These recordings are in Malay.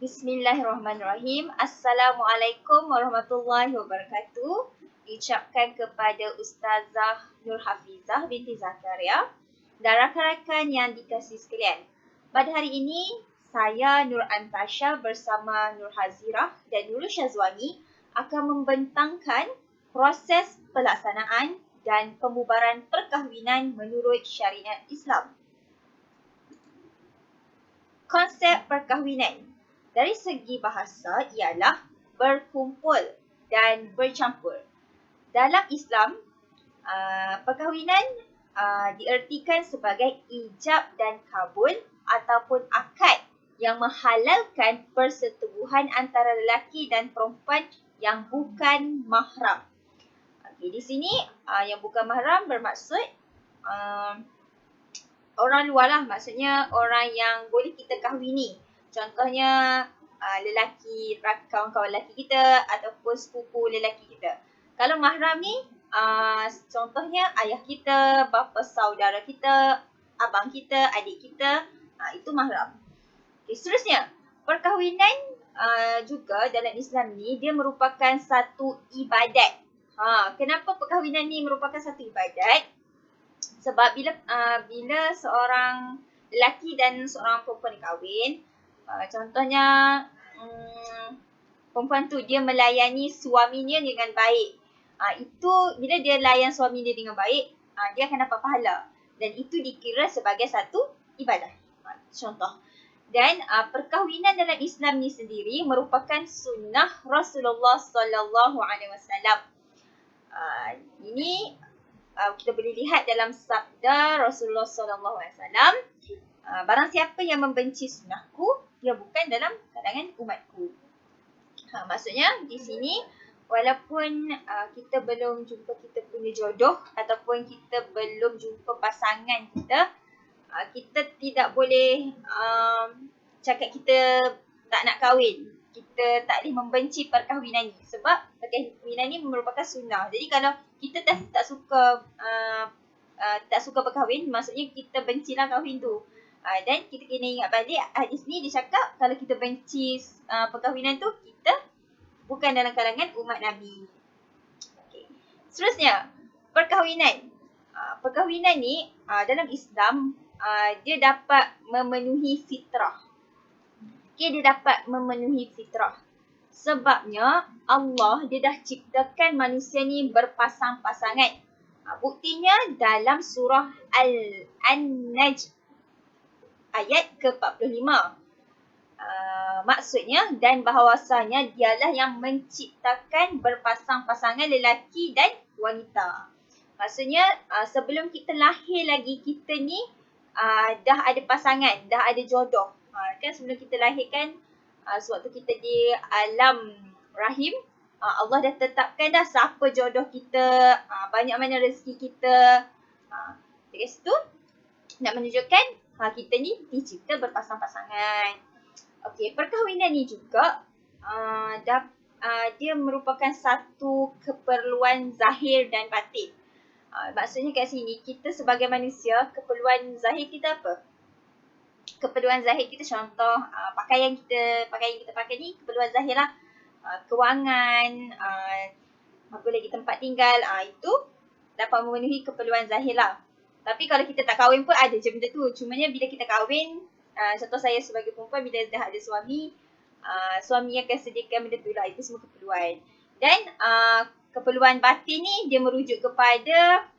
Bismillahirrahmanirrahim. Assalamualaikum warahmatullahi wabarakatuh. Diucapkan kepada Ustazah Nur Hafizah binti Zakaria dan rakan-rakan yang dikasihi sekalian. Pada hari ini, saya Nur Antasha bersama Nur Hazirah dan Nurul Syazwani akan membentangkan proses pelaksanaan dan pembubaran perkahwinan menurut syariat Islam. Konsep perkahwinan dari segi bahasa ialah berkumpul dan bercampur. Dalam Islam, perkahwinan diertikan sebagai ijab dan kabul ataupun akad yang menghalalkan persetubuhan antara lelaki dan perempuan yang bukan mahram. Okey, di sini yang bukan mahram bermaksud orang luar lah, maksudnya orang yang boleh kita kahwini. Contohnya lelaki, kawan-kawan lelaki kita ataupun sepupu lelaki kita. Kalau mahram ni, contohnya ayah kita, bapa saudara kita, abang kita, adik kita, itu mahram. Okay, seterusnya, perkahwinan juga dalam Islam ni, dia merupakan satu ibadat. Kenapa perkahwinan ni merupakan satu ibadat? Sebab bila seorang lelaki dan seorang perempuan kahwin, contohnya perempuan tu dia melayani suaminya dengan baik. Itu bila dia layan suami dia dengan baik, dia akan dapat pahala. Dan itu dikira sebagai satu ibadah. Contoh. Dan perkahwinan dalam Islam ni sendiri merupakan sunnah Rasulullah sallallahu alaihi wasallam. Ini kita boleh lihat dalam sabda Rasulullah sallallahu alaihi wasallam, barang siapa yang membenci sunnahku, dia bukan dalam kalangan umatku. Maksudnya di sini walaupun kita belum jumpa kita punya jodoh ataupun kita belum jumpa pasangan kita, kita tidak boleh cakap kita tak nak kahwin. Kita tak boleh membenci perkahwinan ni sebab perkahwinan ni merupakan sunnah. Jadi kalau kita tak suka berkahwin, maksudnya kita bencilah kahwin tu. Dan kita kena ingat balik hadis ni dia cakap kalau kita benci perkahwinan tu, kita bukan dalam kalangan umat Nabi. Okay. Seterusnya, perkahwinan. Perkahwinan ni dalam Islam dia dapat memenuhi fitrah. Okay, dia dapat memenuhi fitrah. Sebabnya Allah dia dah ciptakan manusia ni berpasang-pasangan. Buktinya dalam surah An-Najm ayat ke-45. Maksudnya dan bahawasanya dialah yang menciptakan berpasang-pasangan lelaki dan wanita. Maksudnya sebelum kita lahir lagi, kita ni dah ada pasangan, dah ada jodoh. Kan sebelum kita lahir kan, sewaktu kita di alam rahim, Allah dah tetapkan dah siapa jodoh kita, banyak mana rezeki kita. Dari situ nak menunjukkan kita ni dicipta berpasang-pasangan. Okey, perkahwinan ni juga dia merupakan satu keperluan zahir dan batin. Maksudnya kat sini kita sebagai manusia, keperluan zahir kita apa? Keperluan zahir kita contoh pakaian kita pakai ni keperluan zahir lah. Kewangan, apa lagi, tempat tinggal, itu dapat memenuhi keperluan zahir lah. Tapi kalau kita tak kahwin pun ada je benda tu. Cumanya bila kita kahwin, contoh saya sebagai perempuan bila dah ada suami, suami akan sediakan benda tu lah. Itu semua keperluan. Dan keperluan batin ni dia merujuk kepada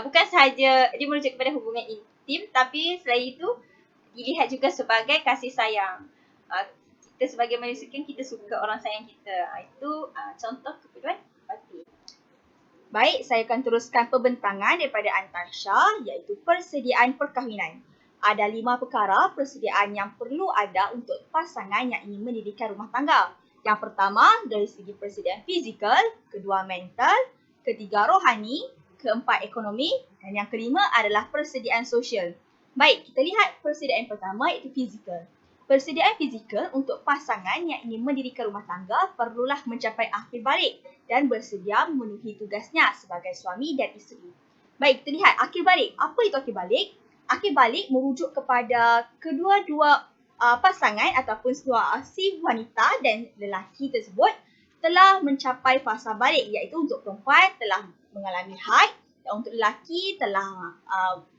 bukan sahaja dia merujuk kepada hubungan intim, tapi selain itu dilihat juga sebagai kasih sayang. Kita sebagai manusia kan kita suka orang sayang kita. Itu contoh keperluan batin. Baik, saya akan teruskan pembentangan daripada Antasha, iaitu persediaan perkahwinan. Ada 5 perkara persediaan yang perlu ada untuk pasangan yang ingin mendirikan rumah tangga. Yang pertama, dari segi persediaan fizikal, kedua mental, ketiga rohani, keempat ekonomi, dan yang kelima adalah persediaan sosial. Baik, kita lihat persediaan pertama iaitu fizikal. Persediaan fizikal untuk pasangan yang ingin mendirikan rumah tangga perlulah mencapai akhir balik dan bersedia memenuhi tugasnya sebagai suami dan isteri. Baik, kita lihat akhir balik. Apa itu akhir balik? Akhir balik merujuk kepada kedua-dua pasangan ataupun si wanita dan lelaki tersebut telah mencapai fasa balik, iaitu untuk perempuan telah mengalami haid dan untuk lelaki telah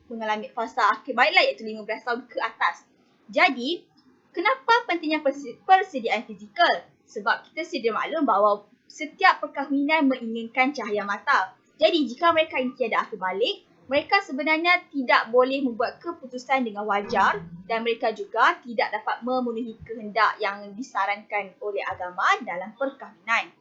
mengalami fasa akhir balik iaitu 15 tahun ke atas. Jadi, kenapa pentingnya persediaan fizikal? Sebab kita sedia maklum bahawa setiap perkahwinan menginginkan cahaya mata. Jadi, jika mereka ini tiada akhir balik, mereka sebenarnya tidak boleh membuat keputusan dengan wajar dan mereka juga tidak dapat memenuhi kehendak yang disarankan oleh agama dalam perkahwinan.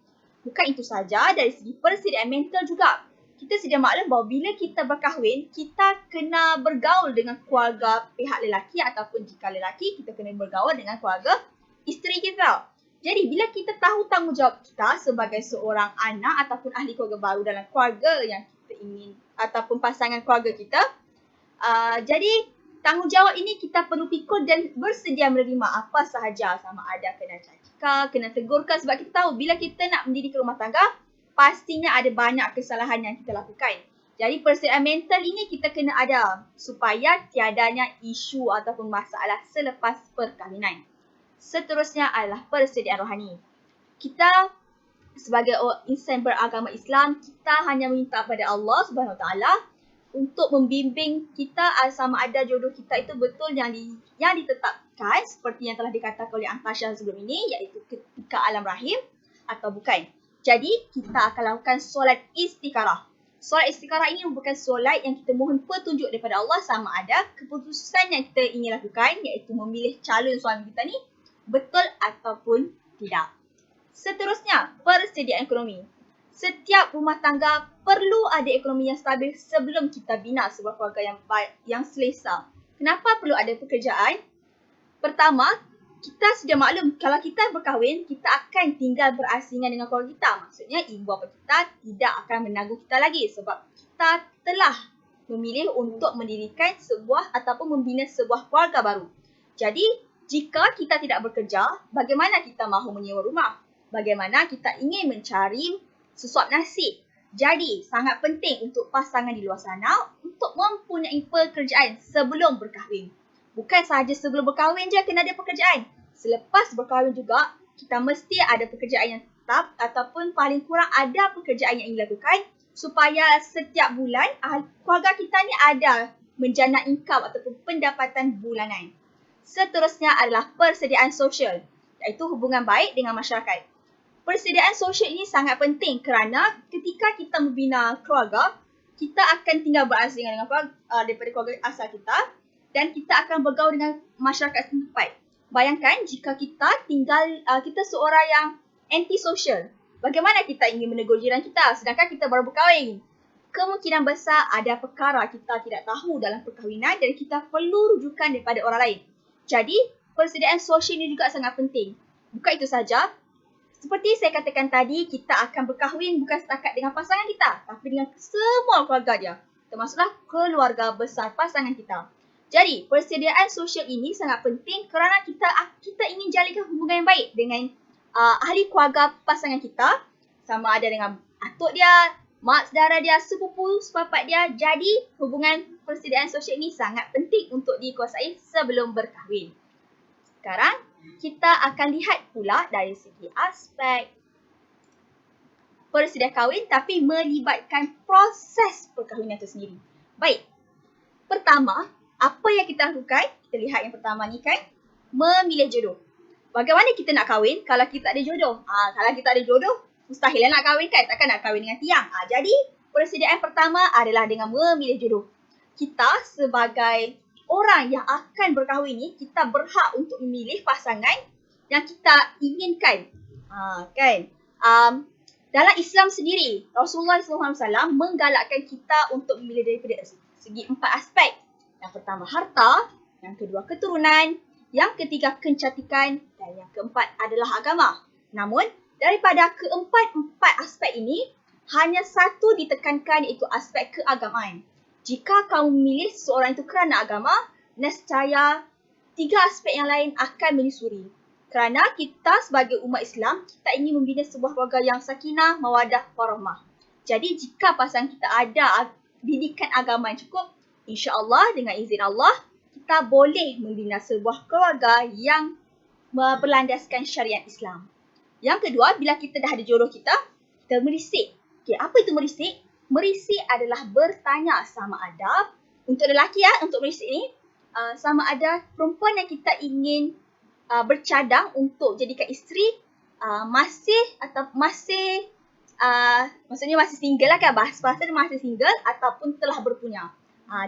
Bukan itu saja, dari segi persediaan mental juga. Kita sedia maklum bahawa bila kita berkahwin, kita kena bergaul dengan keluarga pihak lelaki ataupun jika lelaki, kita kena bergaul dengan keluarga isteri kita. Jadi, bila kita tahu tanggungjawab kita sebagai seorang anak ataupun ahli keluarga baru dalam keluarga yang kita ingin ataupun pasangan keluarga kita, jadi tanggungjawab ini kita perlu pikul dan bersedia menerima apa sahaja, sama ada kena cakap, kena tegurkan, sebab kita tahu bila kita nak mendirikan rumah tangga, pastinya ada banyak kesalahan yang kita lakukan. Jadi persediaan mental ini kita kena ada supaya tiadanya isu ataupun masalah selepas perkahwinan. Seterusnya adalah persediaan rohani. Kita sebagai insan beragama Islam, kita hanya minta kepada Allah Subhanahu Wa Taala untuk membimbing kita sama ada jodoh kita itu betul yang ditetapkan seperti yang telah dikatakan oleh Antasya sebelum ini, iaitu ketika alam rahim atau bukan. Jadi kita akan lakukan solat istikharah. Solat istikharah ini merupakan solat yang kita mohon petunjuk daripada Allah sama ada keputusan yang kita ingin lakukan, iaitu memilih calon suami kita ni betul ataupun tidak. Seterusnya, persediaan ekonomi. Setiap rumah tangga perlu ada ekonomi yang stabil sebelum kita bina sebuah keluarga yang selesa. Kenapa perlu ada pekerjaan? Pertama, kita sudah maklum kalau kita berkahwin, kita akan tinggal berasingan dengan keluarga kita. Maksudnya ibu bapa kita tidak akan menanggung kita lagi sebab kita telah memilih untuk mendirikan sebuah ataupun membina sebuah keluarga baru. Jadi, jika kita tidak bekerja, bagaimana kita mahu menyewa rumah? Bagaimana kita ingin mencari sesuap nasib? Jadi, sangat penting untuk pasangan di luar sana untuk mempunyai pekerjaan sebelum berkahwin. Bukan sahaja sebelum berkahwin je kena ada pekerjaan. Selepas berkahwin juga, kita mesti ada pekerjaan yang tetap ataupun paling kurang ada pekerjaan yang ingin lakukan supaya setiap bulan keluarga kita ni ada menjana income ataupun pendapatan bulanan. Seterusnya adalah persediaan sosial, iaitu hubungan baik dengan masyarakat. Persediaan sosial ini sangat penting kerana ketika kita membina keluarga, kita akan tinggal berasingan dengan daripada keluarga asal kita dan kita akan bergaul dengan masyarakat setempat. Bayangkan jika kita kita seorang yang anti-social, bagaimana kita ingin menegur jiran kita sedangkan kita baru berkahwin? Kemungkinan besar ada perkara kita tidak tahu dalam perkahwinan dan kita perlu rujukan daripada orang lain. Jadi, persediaan sosial ini juga sangat penting. Bukan itu saja, seperti saya katakan tadi, kita akan berkahwin bukan setakat dengan pasangan kita, tapi dengan semua keluarga dia. Termasuklah keluarga besar pasangan kita. Jadi, persediaan sosial ini sangat penting kerana kita ingin jalinkan hubungan yang baik dengan ahli keluarga pasangan kita, sama ada dengan atuk dia, mak saudara dia, sepupu, sepapat dia. Jadi, hubungan persediaan sosial ini sangat penting untuk dikuasai sebelum berkahwin. Sekarang, kita akan lihat pula dari segi aspek persediaan kahwin tapi melibatkan proses perkahwinan itu sendiri. Baik, pertama, apa yang kita lakukan? Kita lihat yang pertama ni kan, memilih jodoh. Bagaimana kita nak kahwin kalau kita tak ada jodoh? Kalau kita ada jodoh, mustahil nak kahwin kan? Takkan nak kahwin dengan tiang. Jadi, persediaan pertama adalah dengan memilih jodoh. Kita sebagai orang yang akan berkahwin ni, kita berhak untuk memilih pasangan yang kita inginkan. Dalam Islam sendiri, Rasulullah SAW menggalakkan kita untuk memilih daripada segi 4 aspek. Yang pertama harta, yang kedua keturunan, yang ketiga kecantikan dan yang keempat adalah agama. Namun, daripada keempat aspek ini, hanya satu ditekankan iaitu aspek keagamaan. Jika kamu memilih seseorang itu kerana agama, nescaya 3 aspek yang lain akan menyusuri. Kerana kita sebagai umat Islam, kita ingin membina sebuah keluarga yang sakinah, mawadah, warahmah. Jadi jika pasangan kita ada didikan agama yang cukup, insya-Allah dengan izin Allah, kita boleh membina sebuah keluarga yang berlandaskan syariat Islam. Yang kedua, bila kita dah ada jodoh kita merisik. Okay, apa itu merisik? Merisik adalah bertanya sama ada, untuk lelaki untuk merisik ni, sama ada perempuan yang kita ingin bercadang untuk jadikan isteri maksudnya masih single lah kan, bahasa dia masih single ataupun telah berpunya.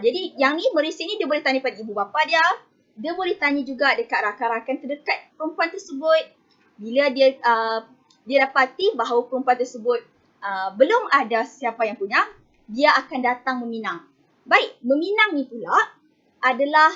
Jadi yang ni merisik ni dia boleh tanya pada ibu bapa dia boleh tanya juga dekat rakan-rakan terdekat perempuan tersebut. Bila dia dapati bahawa perempuan tersebut belum ada siapa yang punya, dia akan datang meminang. Baik, meminang ni pula adalah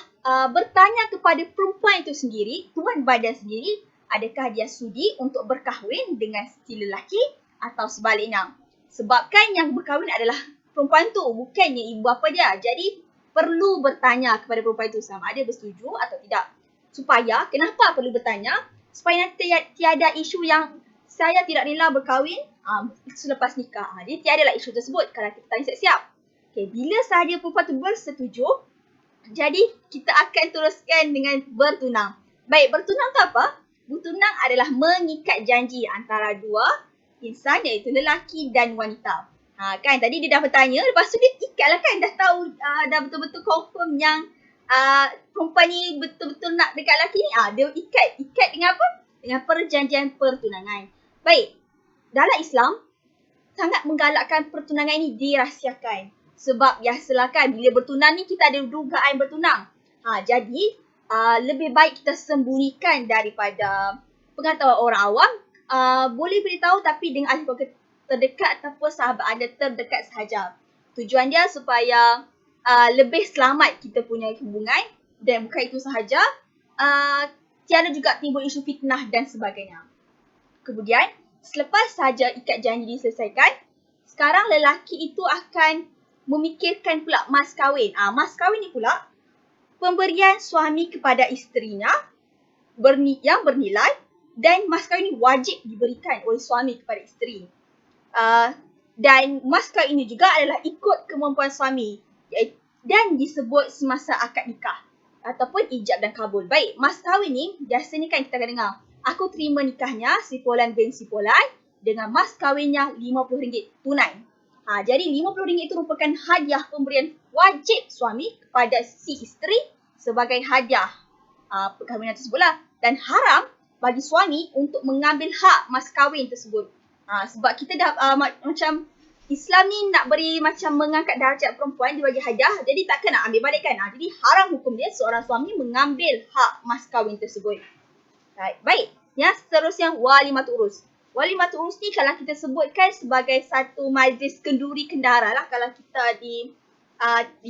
bertanya kepada perempuan itu sendiri, tuan badan sendiri, adakah dia sudi untuk berkahwin dengan si lelaki atau sebaliknya. Sebabkan yang berkahwin adalah perempuan tu, bukannya ibu bapa dia. Jadi perlu bertanya kepada perempuan itu sama ada bersetuju atau tidak. Supaya, kenapa perlu bertanya? Supaya nanti tiada isu yang saya tidak rela berkahwin selepas nikah. Jadi tiadalah isu tersebut kalau kita tanya siap-siap. Okay, bila sahaja perempuan itu bersetuju, jadi kita akan teruskan dengan bertunang. Baik, bertunang tu apa? Bertunang adalah mengikat janji antara dua insan, iaitu lelaki dan wanita. Kan tadi dia dah bertanya, lepas tu dia ikatlah kan, dah tahu, dah betul-betul confirm yang perempuan ni betul-betul nak dekat lelaki ni. Dia ikat dengan apa? Dengan perjanjian pertunangan. Baik, dalam Islam sangat menggalakkan pertunangan ini dirahsiakan. Sebab biasalah kan, bila bertunang ni kita ada dugaan bertunang. Jadi lebih baik kita sembunyikan daripada pengetahuan orang awam. Boleh beritahu tapi dengan ahli keluarga terdekat ataupun sahabat anda terdekat sahaja. Tujuan dia supaya lebih selamat kita punya hubungan, dan bukan itu sahaja, tiada juga timbul isu fitnah dan sebagainya. Kemudian, selepas sahaja ikat janji diselesaikan, sekarang lelaki itu akan memikirkan pula mas kahwin. Mas kahwin ni pula pemberian suami kepada isterinya yang bernilai, dan mas kahwin ini wajib diberikan oleh suami kepada isteri. Dan mas kahwin ini juga adalah ikut kemampuan suami dan disebut semasa akad nikah ataupun ijab dan kabul. Baik, mas kahwin ni biasanya kan kita akan dengar, aku terima nikahnya si Fulan bin si Fulan dengan mas kahwinnya RM50 tunai. Jadi RM50 itu merupakan hadiah pemberian wajib suami kepada si isteri sebagai hadiah perkahwinan tersebut lah. Dan haram bagi suami untuk mengambil hak mas kahwin tersebut. Sebab kita dah macam Islam ni nak beri macam mengangkat darjat perempuan, dia bagi hadiah, jadi takkan nak ambil balik kan. Jadi haram hukum dia seorang suami mengambil hak mas kahwin tersebut. Baik, yang seterusnya walimatul urus. Walimatul urus ni kalau kita sebutkan sebagai satu majlis kenduri kendara lah. Kalau kita di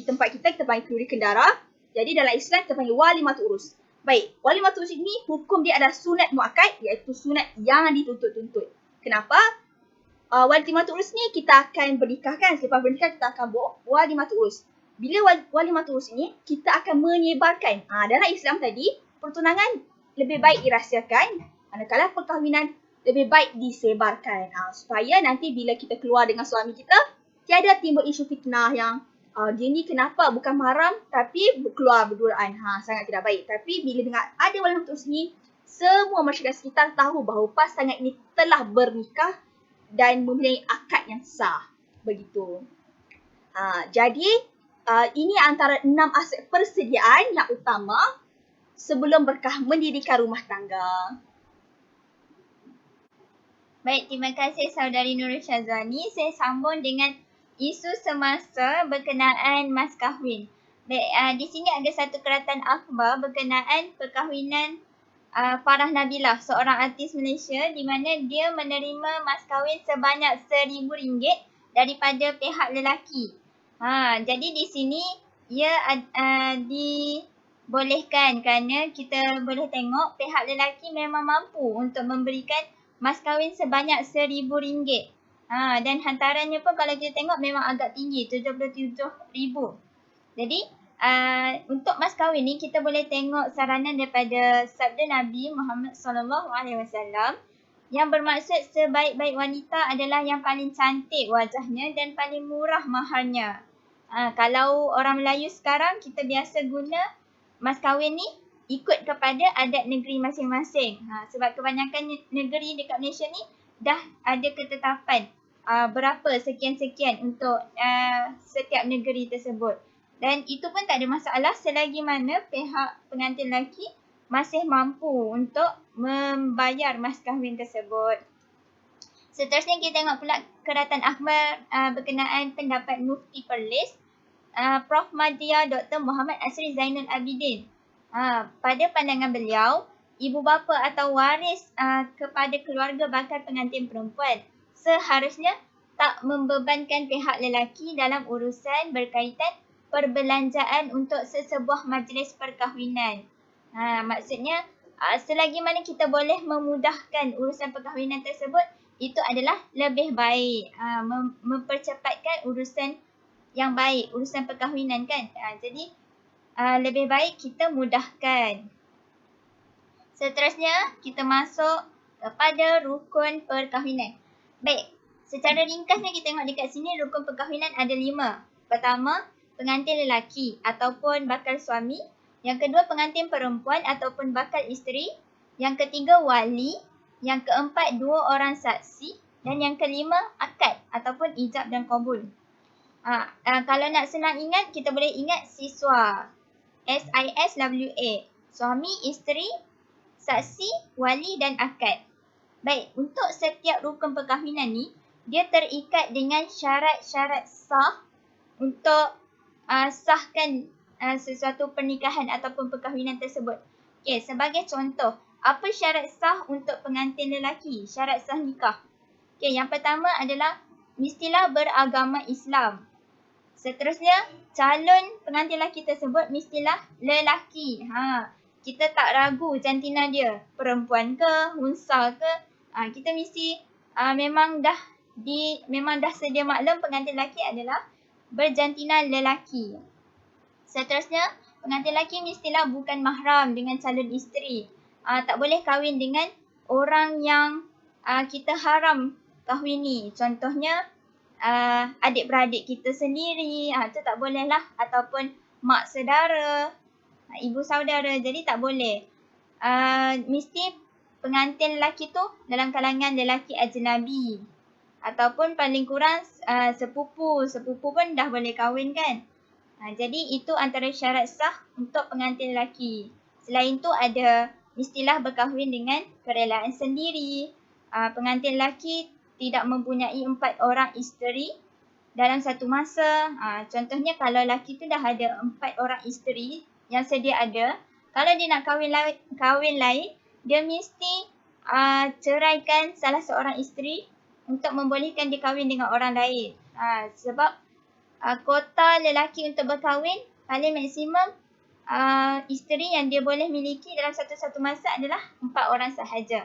tempat kita panggil kenduri kendara. Jadi dalam Islam kita panggil walimatul urus. Baik, walimatul urus ini hukum dia adalah sunat muakkad, iaitu sunat yang dituntut-tuntut. Kenapa? Walimatul urus ni kita akan bernikah kan. Selepas bernikah kita akan buat walimatul urus. Bila walimatul urus ni kita akan menyebarkan. Dalam Islam tadi, pertunangan lebih baik dirahsiakan, manakala perkahwinan lebih baik disebarkan. Supaya nanti bila kita keluar dengan suami kita, tiada timbul isu fitnah yang dia ni kenapa bukan mahram tapi keluar berduraan. Sangat tidak baik. Tapi bila dengar ada walimatul urus ni, semua masyarakat sekitar tahu bahawa pasangan ini telah bernikah dan mempunyai akad yang sah. Begitu. Jadi ini antara 6 aspek persediaan yang utama sebelum berkah mendirikan rumah tangga. Baik, terima kasih saudari Nurul Syazwani. Saya sambung dengan isu semasa berkenaan mas kahwin. Baik, di sini ada satu keratan akhbar berkenaan perkahwinan Farah Nabilah, seorang artis Malaysia, di mana dia menerima mas kahwin sebanyak RM1,000 daripada pihak lelaki. Jadi di sini ia dibolehkan kerana kita boleh tengok pihak lelaki memang mampu untuk memberikan mas kahwin sebanyak RM1,000. Dan hantarannya pun kalau kita tengok memang agak tinggi, RM77,000. Jadi untuk mas kahwin ni kita boleh tengok saranan daripada sabda Nabi Muhammad SAW yang bermaksud sebaik-baik wanita adalah yang paling cantik wajahnya dan paling murah maharnya. Kalau orang Melayu sekarang kita biasa guna mas kahwin ni ikut kepada adat negeri masing-masing. Sebab kebanyakan negeri dekat Malaysia ni dah ada ketetapan berapa sekian-sekian untuk setiap negeri tersebut. Dan itu pun tak ada masalah selagi mana pihak pengantin lelaki masih mampu untuk membayar mas kahwin tersebut. Seterusnya kita tengok pula keratan akhbar berkenaan pendapat Mufti Perlis, Prof. Madya Dr. Muhammad Asri Zainal Abidin. Pada pandangan beliau, ibu bapa atau waris kepada keluarga bakal pengantin perempuan seharusnya tak membebankan pihak lelaki dalam urusan berkaitan perbelanjaan untuk sesebuah majlis perkahwinan. Maksudnya selagi mana kita boleh memudahkan urusan perkahwinan tersebut, itu adalah lebih baik, mempercepatkan urusan yang baik, urusan perkahwinan kan. Jadi lebih baik kita mudahkan. Seterusnya kita masuk kepada rukun perkahwinan. Baik, secara ringkasnya kita tengok dekat sini rukun perkahwinan ada 5. Pertama, pengantin lelaki ataupun bakal suami. Yang kedua, pengantin perempuan ataupun bakal isteri. Yang ketiga, wali. Yang keempat, 2 orang saksi. Dan yang kelima, akad ataupun ijab dan qabul. Kalau nak senang ingat, kita boleh ingat siswa. SISWA. Suami, isteri, saksi, wali dan akad. Baik, untuk setiap rukun perkahwinan ni, dia terikat dengan syarat-syarat sah untuk sahkan sesuatu pernikahan ataupun perkahwinan tersebut. Okey, sebagai contoh, apa syarat sah untuk pengantin lelaki? Syarat sah nikah. Okey, yang pertama adalah mestilah beragama Islam. Seterusnya, calon pengantin lelaki tersebut mestilah lelaki. Kita tak ragu jantina dia, perempuan ke, unsa ke. Kita mesti memang dah sedia maklum pengantin lelaki adalah berjantina lelaki. Seterusnya, pengantin lelaki mestilah bukan mahram dengan calon isteri. Tak boleh kahwin dengan orang yang kita haram kahwini. Contohnya, adik-beradik kita sendiri, itu tak boleh lah. Ataupun mak saudara, ibu saudara, jadi tak boleh. Mesti pengantin lelaki tu dalam kalangan lelaki ajnabi. Ataupun paling kurang sepupu pun dah boleh kahwin kan. Jadi itu antara syarat sah untuk pengantin lelaki. Selain tu ada mestilah berkahwin dengan kerelaan sendiri. Pengantin lelaki tidak mempunyai 4 orang isteri dalam satu masa. Contohnya kalau lelaki tu dah ada 4 orang isteri yang sedia ada, kalau dia nak kahwin lain, dia mesti ceraikan salah seorang isteri untuk membolehkan dia kahwin dengan orang lain. Sebab kota lelaki untuk berkahwin paling maksimum isteri yang dia boleh miliki dalam satu masa adalah 4 orang sahaja.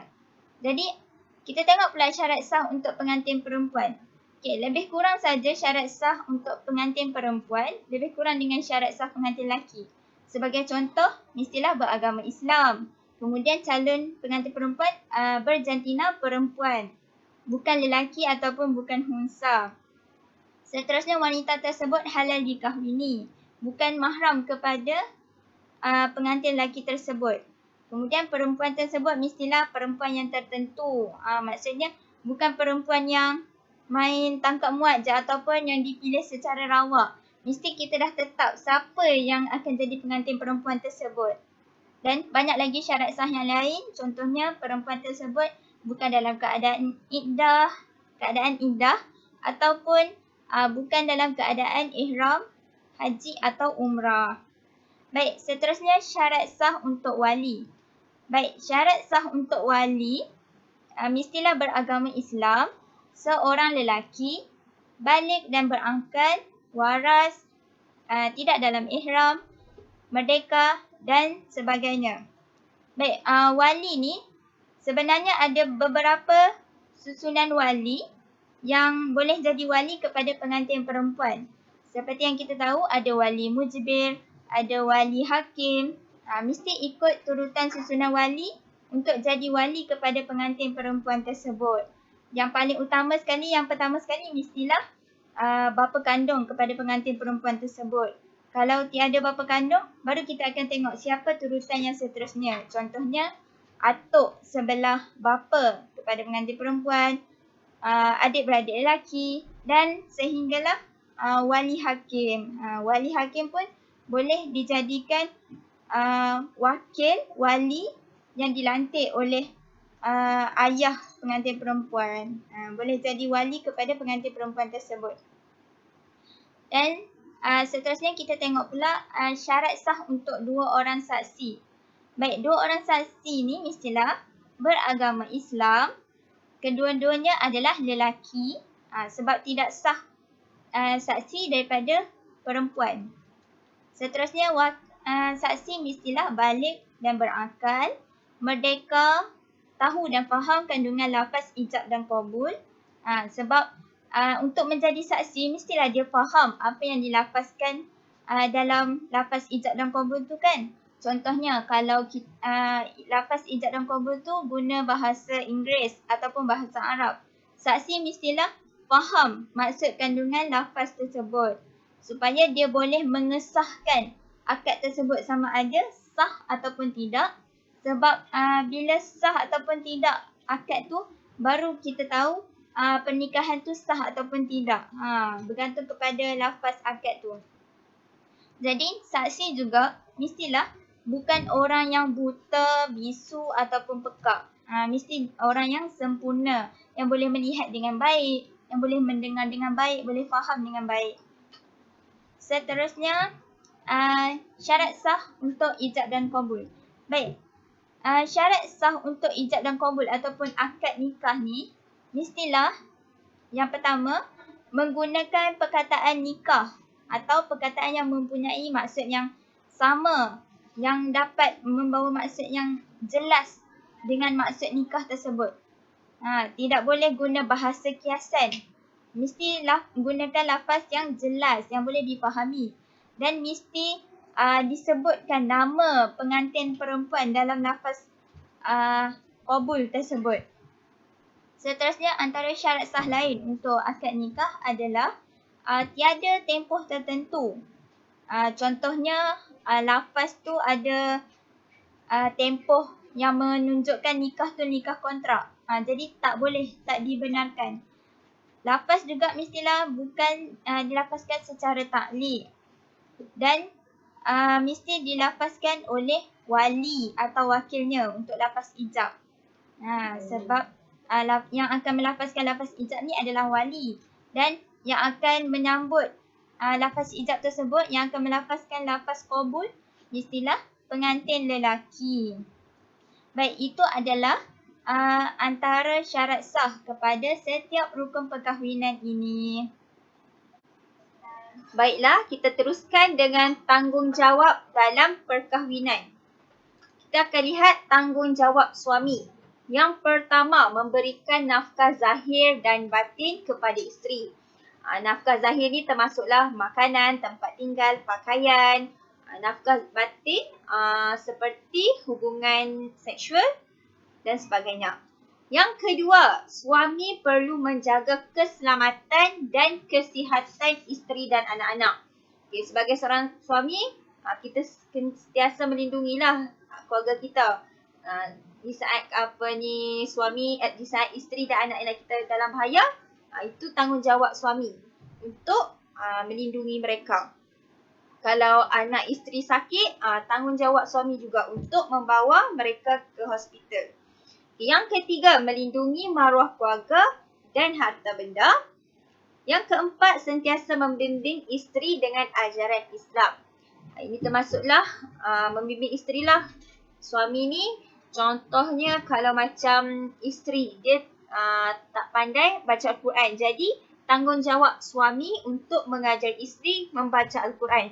Jadi kita tengok pula syarat sah untuk pengantin perempuan. Okey, lebih kurang saja syarat sah untuk pengantin perempuan, lebih kurang dengan syarat sah pengantin lelaki. Sebagai contoh, mestilah beragama Islam. Kemudian calon pengantin perempuan berjantina perempuan, bukan lelaki ataupun bukan hunsa. Seterusnya, wanita tersebut halal dikahwini, bukan mahram kepada pengantin lelaki tersebut. Kemudian perempuan tersebut mestilah perempuan yang tertentu. Maksudnya bukan perempuan yang main tangkap muat je ataupun yang dipilih secara rawak. Mesti kita dah tetap siapa yang akan jadi pengantin perempuan tersebut. Dan banyak lagi syarat sah yang lain. Contohnya perempuan tersebut bukan dalam keadaan iddah ataupun bukan dalam keadaan ihram, haji atau umrah. Baik, seterusnya syarat sah untuk wali. Baik, syarat sah untuk wali mestilah beragama Islam, seorang lelaki, baligh dan berakal, waras, tidak dalam ihram, merdeka dan sebagainya. Baik, wali ni sebenarnya ada beberapa susunan wali yang boleh jadi wali kepada pengantin perempuan. Seperti yang kita tahu, ada wali mujbir, ada wali hakim. Mesti ikut turutan susunan wali untuk jadi wali kepada pengantin perempuan tersebut. Yang paling utama sekali, yang pertama sekali mestilah bapa kandung kepada pengantin perempuan tersebut. Kalau tiada bapa kandung, baru kita akan tengok siapa terusan yang seterusnya. Contohnya, atuk sebelah bapa kepada pengantin perempuan, adik-beradik lelaki dan sehinggalah wali hakim. Wali hakim pun boleh dijadikan wakil wali yang dilantik oleh ayah pengantin perempuan. Boleh jadi wali kepada pengantin perempuan tersebut. Dan seterusnya kita tengok pula syarat sah untuk 2 orang saksi. Baik, 2 orang saksi ni mestilah beragama Islam. Kedua-duanya adalah lelaki sebab tidak sah saksi daripada perempuan. Seterusnya saksi mestilah balik dan berakal, merdeka, tahu dan faham kandungan lafaz ijab dan qabul. Sebab untuk menjadi saksi mestilah dia faham apa yang dilafazkan dalam lafaz ijab dan qabul tu kan. Contohnya kalau lafaz ijab dan qabul tu guna bahasa Inggeris ataupun bahasa Arab, saksi mestilah faham maksud kandungan lafaz tersebut supaya dia boleh mengesahkan akad tersebut sama ada sah ataupun tidak. Sebab bila sah ataupun tidak akad tu, baru kita tahu pernikahan tu sah ataupun tidak. Bergantung kepada lafaz akad tu. Jadi saksi juga mestilah bukan orang yang buta, bisu ataupun pekak. Mesti orang yang sempurna, yang boleh melihat dengan baik, yang boleh mendengar dengan baik, boleh faham dengan baik. Seterusnya, syarat sah untuk ijab dan qabul. Baik, syarat sah untuk ijab dan qabul ataupun akad nikah ni, mestilah yang pertama, menggunakan perkataan nikah atau perkataan yang mempunyai maksud yang sama, yang dapat membawa maksud yang jelas dengan maksud nikah tersebut. Tidak boleh guna bahasa kiasan. Mestilah gunakan lafaz yang jelas, yang boleh difahami. Dan mesti disebutkan nama pengantin perempuan dalam lafaz qabul tersebut. Seterusnya, antara syarat sah lain untuk akad nikah adalah tiada tempoh tertentu. Contohnya, lafaz tu ada tempoh yang menunjukkan nikah tu nikah kontrak. Jadi tak boleh, tak dibenarkan. Lafaz juga mestilah bukan dilafazkan secara taklid. Dan mesti dilafazkan oleh wali atau wakilnya untuk lafaz ijab. Sebab yang akan melafazkan lafaz ijab ni adalah wali. Dan yang akan menyambut lafaz ijab tersebut, yang akan melafazkan lafaz qabul, mestilah pengantin lelaki. Baik, itu adalah antara syarat sah kepada setiap rukun perkahwinan ini. Baiklah, kita teruskan dengan tanggungjawab dalam perkahwinan. Kita akan lihat tanggungjawab suami. Yang pertama, memberikan nafkah zahir dan batin kepada isteri. Nafkah zahir ni termasuklah makanan, tempat tinggal, pakaian. Nafkah batin seperti hubungan seksual dan sebagainya. Yang kedua, suami perlu menjaga keselamatan dan kesihatan isteri dan anak-anak. Okay, sebagai seorang suami, kita sentiasa melindungilah keluarga kita. Di saat di saat isteri dan anak-anak kita dalam bahaya, itu tanggungjawab suami untuk melindungi mereka. Kalau anak isteri sakit, tanggungjawab suami juga untuk membawa mereka ke hospital. Yang ketiga, melindungi maruah keluarga dan harta benda. Yang keempat, sentiasa membimbing isteri dengan ajaran Islam. Ini termasuklah membimbing isteri lah. Suami ni, contohnya kalau macam isteri, dia tak pandai baca Al-Quran. Jadi, tanggungjawab suami untuk mengajar isteri membaca Al-Quran.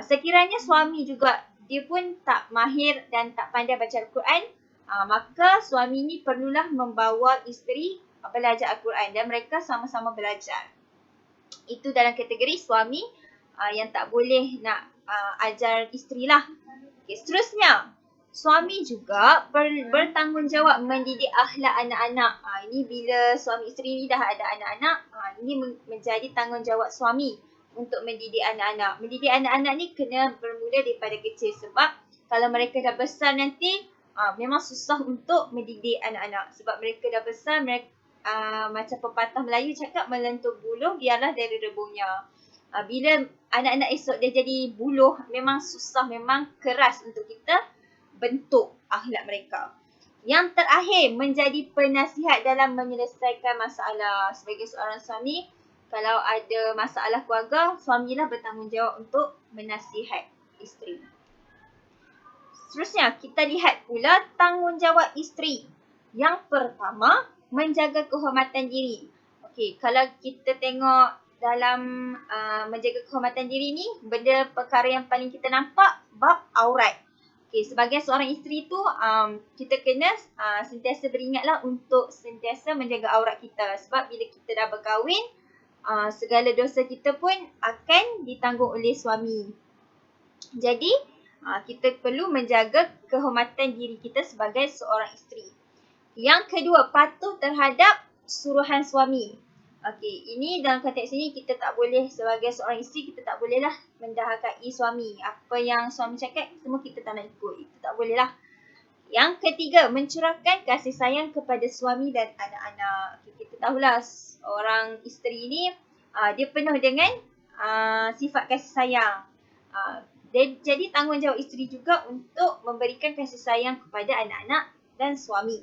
Sekiranya suami juga, dia pun tak mahir dan tak pandai baca Al-Quran, maka suami ni perlulah membawa isteri belajar Al-Quran dan mereka sama-sama belajar. Itu dalam kategori suami yang tak boleh nak ajar isteri lah. Okay, seterusnya, suami juga bertanggungjawab mendidik akhlak anak-anak. Ini bila suami isteri ni dah ada anak-anak, ini menjadi tanggungjawab suami untuk mendidik anak-anak. Mendidik anak-anak ni kena bermula daripada kecil sebab kalau mereka dah besar nanti memang susah untuk mendidik anak-anak sebab mereka dah besar, mereka macam pepatah Melayu cakap melentur buluh biarlah dari rebungnya. Bila anak-anak esok dia jadi buluh, memang susah, memang keras untuk kita bentuk akhlak mereka. Yang terakhir, menjadi penasihat dalam menyelesaikan masalah. Sebagai seorang suami, kalau ada masalah keluarga, suamilah bertanggungjawab untuk menasihat isteri. Seterusnya, kita lihat pula tanggungjawab isteri. Yang pertama, menjaga kehormatan diri. Okey, kalau kita tengok dalam menjaga kehormatan diri ni, benda perkara yang paling kita nampak, bab aurat. Okey, sebagai seorang isteri tu, kita kena sentiasa beringatlah untuk sentiasa menjaga aurat kita. Sebab bila kita dah berkahwin, segala dosa kita pun akan ditanggung oleh suami. Jadi, kita perlu menjaga kehormatan diri kita sebagai seorang isteri. Yang kedua, patuh terhadap suruhan suami. Okey, ini dalam konteks ini kita tak boleh sebagai seorang isteri, kita tak bolehlah mendahakai suami. Apa yang suami cakap, semua kita tak nak ikut. Itu tak bolehlah. Yang ketiga, mencurahkan kasih sayang kepada suami dan anak-anak. Okay, kita tahulah orang isteri ni, dia penuh dengan sifat kasih sayang. Jadi tanggungjawab isteri juga untuk memberikan kasih sayang kepada anak-anak dan suami.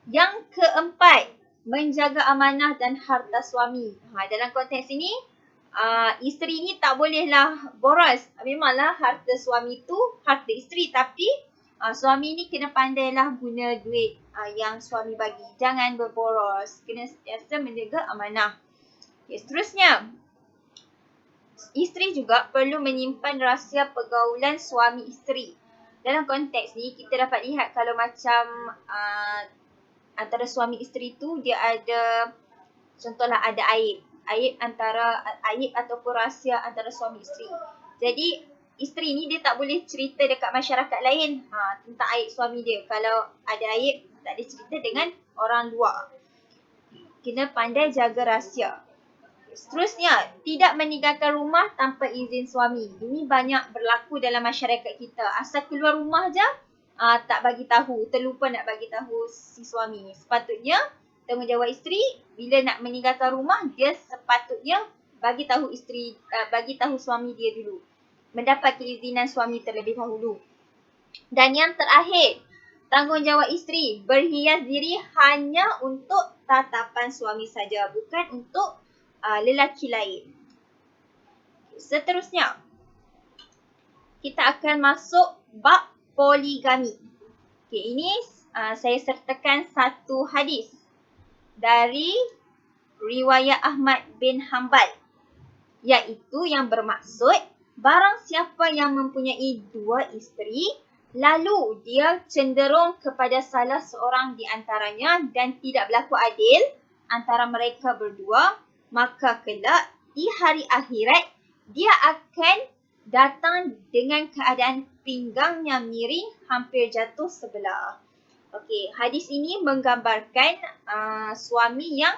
Yang keempat, menjaga amanah dan harta suami. Dalam konteks ini, isteri ni tak bolehlah boros. Memanglah harta suami tu harta isteri, tapi suami ni kena pandailah guna duit yang suami bagi. Jangan berboros. Kena sentiasa menjaga amanah. Okay, seterusnya, isteri juga perlu menyimpan rahsia pergaulan suami isteri. Dalam konteks ni, kita dapat lihat kalau macam antara suami isteri tu, dia ada, contohlah ada aib. Aib ataupun rahsia antara suami isteri. Jadi, isteri ni dia tak boleh cerita dekat masyarakat lain tentang aib suami dia. Kalau ada aib, tak boleh cerita dengan orang luar. Kena pandai jaga rahsia. Seterusnya, tidak meninggalkan rumah tanpa izin suami. Ini banyak berlaku dalam masyarakat kita. Asal keluar rumah je, tak bagi tahu, terlupa nak bagi tahu si suami. Sepatutnya, tanggungjawab isteri, bila nak meninggalkan rumah, dia sepatutnya bagi tahu isteri, bagi tahu suami dia dulu. Mendapat keizinan suami terlebih dahulu. Dan yang terakhir, tanggungjawab isteri, berhias diri hanya untuk tatapan suami saja, bukan untuk lelaki lain. Seterusnya, kita akan masuk bab poligami. Okay, ini saya sertakan satu hadis dari riwayat Ahmad bin Hanbal, iaitu yang bermaksud, barang siapa yang mempunyai dua isteri, lalu dia cenderung kepada salah seorang di antaranya dan tidak berlaku adil antara mereka berdua, maka kelak di hari akhirat dia akan datang dengan keadaan pinggangnya miring hampir jatuh sebelah. Okey, hadis ini menggambarkan suami yang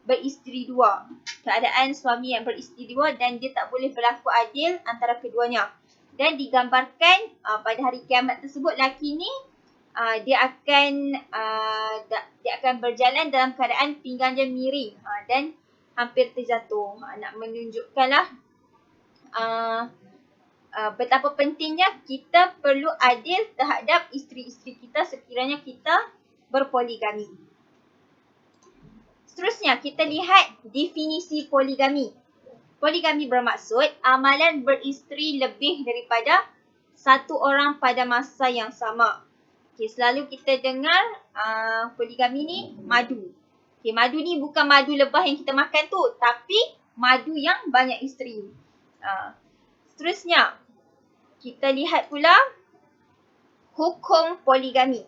beristeri dua. Keadaan suami yang beristeri dua dan dia tak boleh berlaku adil antara keduanya. Dan digambarkan pada hari kiamat tersebut, lelaki ni dia akan berjalan dalam keadaan pinggangnya miring dan hampir terjatuh. Nak menunjukkanlah betapa pentingnya kita perlu adil terhadap isteri-isteri kita sekiranya kita berpoligami. Seterusnya, kita lihat definisi poligami. Poligami bermaksud amalan beristeri lebih daripada satu orang pada masa yang sama. Okay, selalu kita dengar poligami ni madu. Okay, madu ni bukan madu lebah yang kita makan tu, tapi madu yang banyak isteri. Seterusnya, kita lihat pula hukum poligami.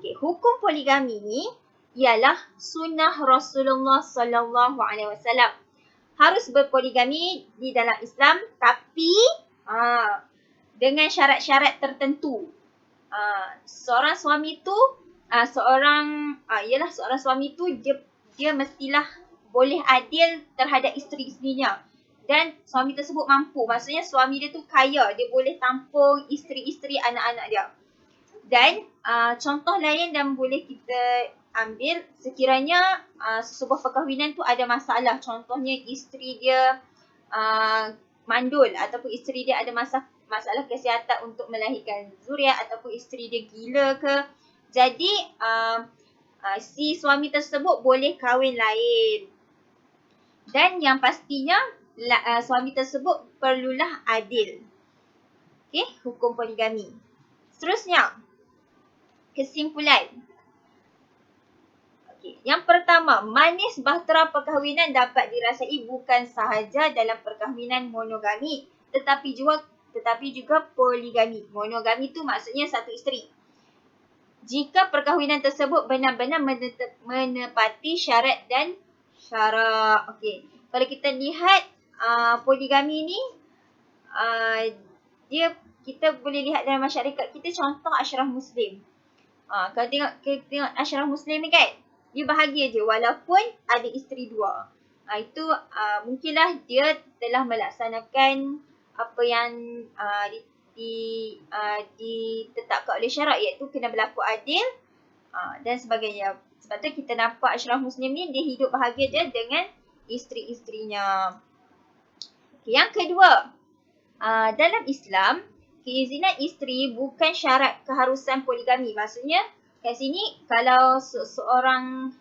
Okay, hukum poligami ni ialah sunnah Rasulullah SAW. Harus berpoligami di dalam Islam, tapi dengan syarat-syarat tertentu. Seorang suami tu, seorang suami tu dia mestilah boleh adil terhadap isteri-isterinya. dan suami tersebut mampu. Maksudnya suami dia tu kaya, dia boleh tampung isteri-isteri anak-anak dia. Dan contoh lain yang boleh kita ambil sekiranya sebuah perkahwinan tu ada masalah. Contohnya isteri dia mandul ataupun isteri dia ada masalah kesihatan untuk melahirkan zuriat ataupun isteri dia gila ke. Jadi si suami tersebut boleh kahwin lain. Dan yang pastinya suami tersebut perlulah adil. Okey, hukum poligami. Seterusnya, kesimpulan. Okey, yang pertama, manis bahtera perkahwinan dapat dirasai bukan sahaja dalam perkahwinan monogami, tetapi juga poligami. Monogami tu maksudnya satu isteri. Jika perkahwinan tersebut benar-benar menepati syarat dan syarak. Okey, kalau kita lihat poligami ni, kita boleh lihat dalam masyarakat kita, contoh Ashraf Muslim. Kalau tengok Ashraf Muslim ni kan, dia bahagia je walaupun ada isteri 2. Itu mungkinlah dia telah melaksanakan apa yang ditetapkan oleh syarak, iaitu kena berlaku adil dan sebagainya. Sebab tu kita nampak Ashraf Muslim ni dia hidup bahagia je dengan isteri-isterinya. Okay, yang kedua, dalam Islam, keizinan isteri bukan syarat keharusan poligami. Maksudnya kat sini kalau seorang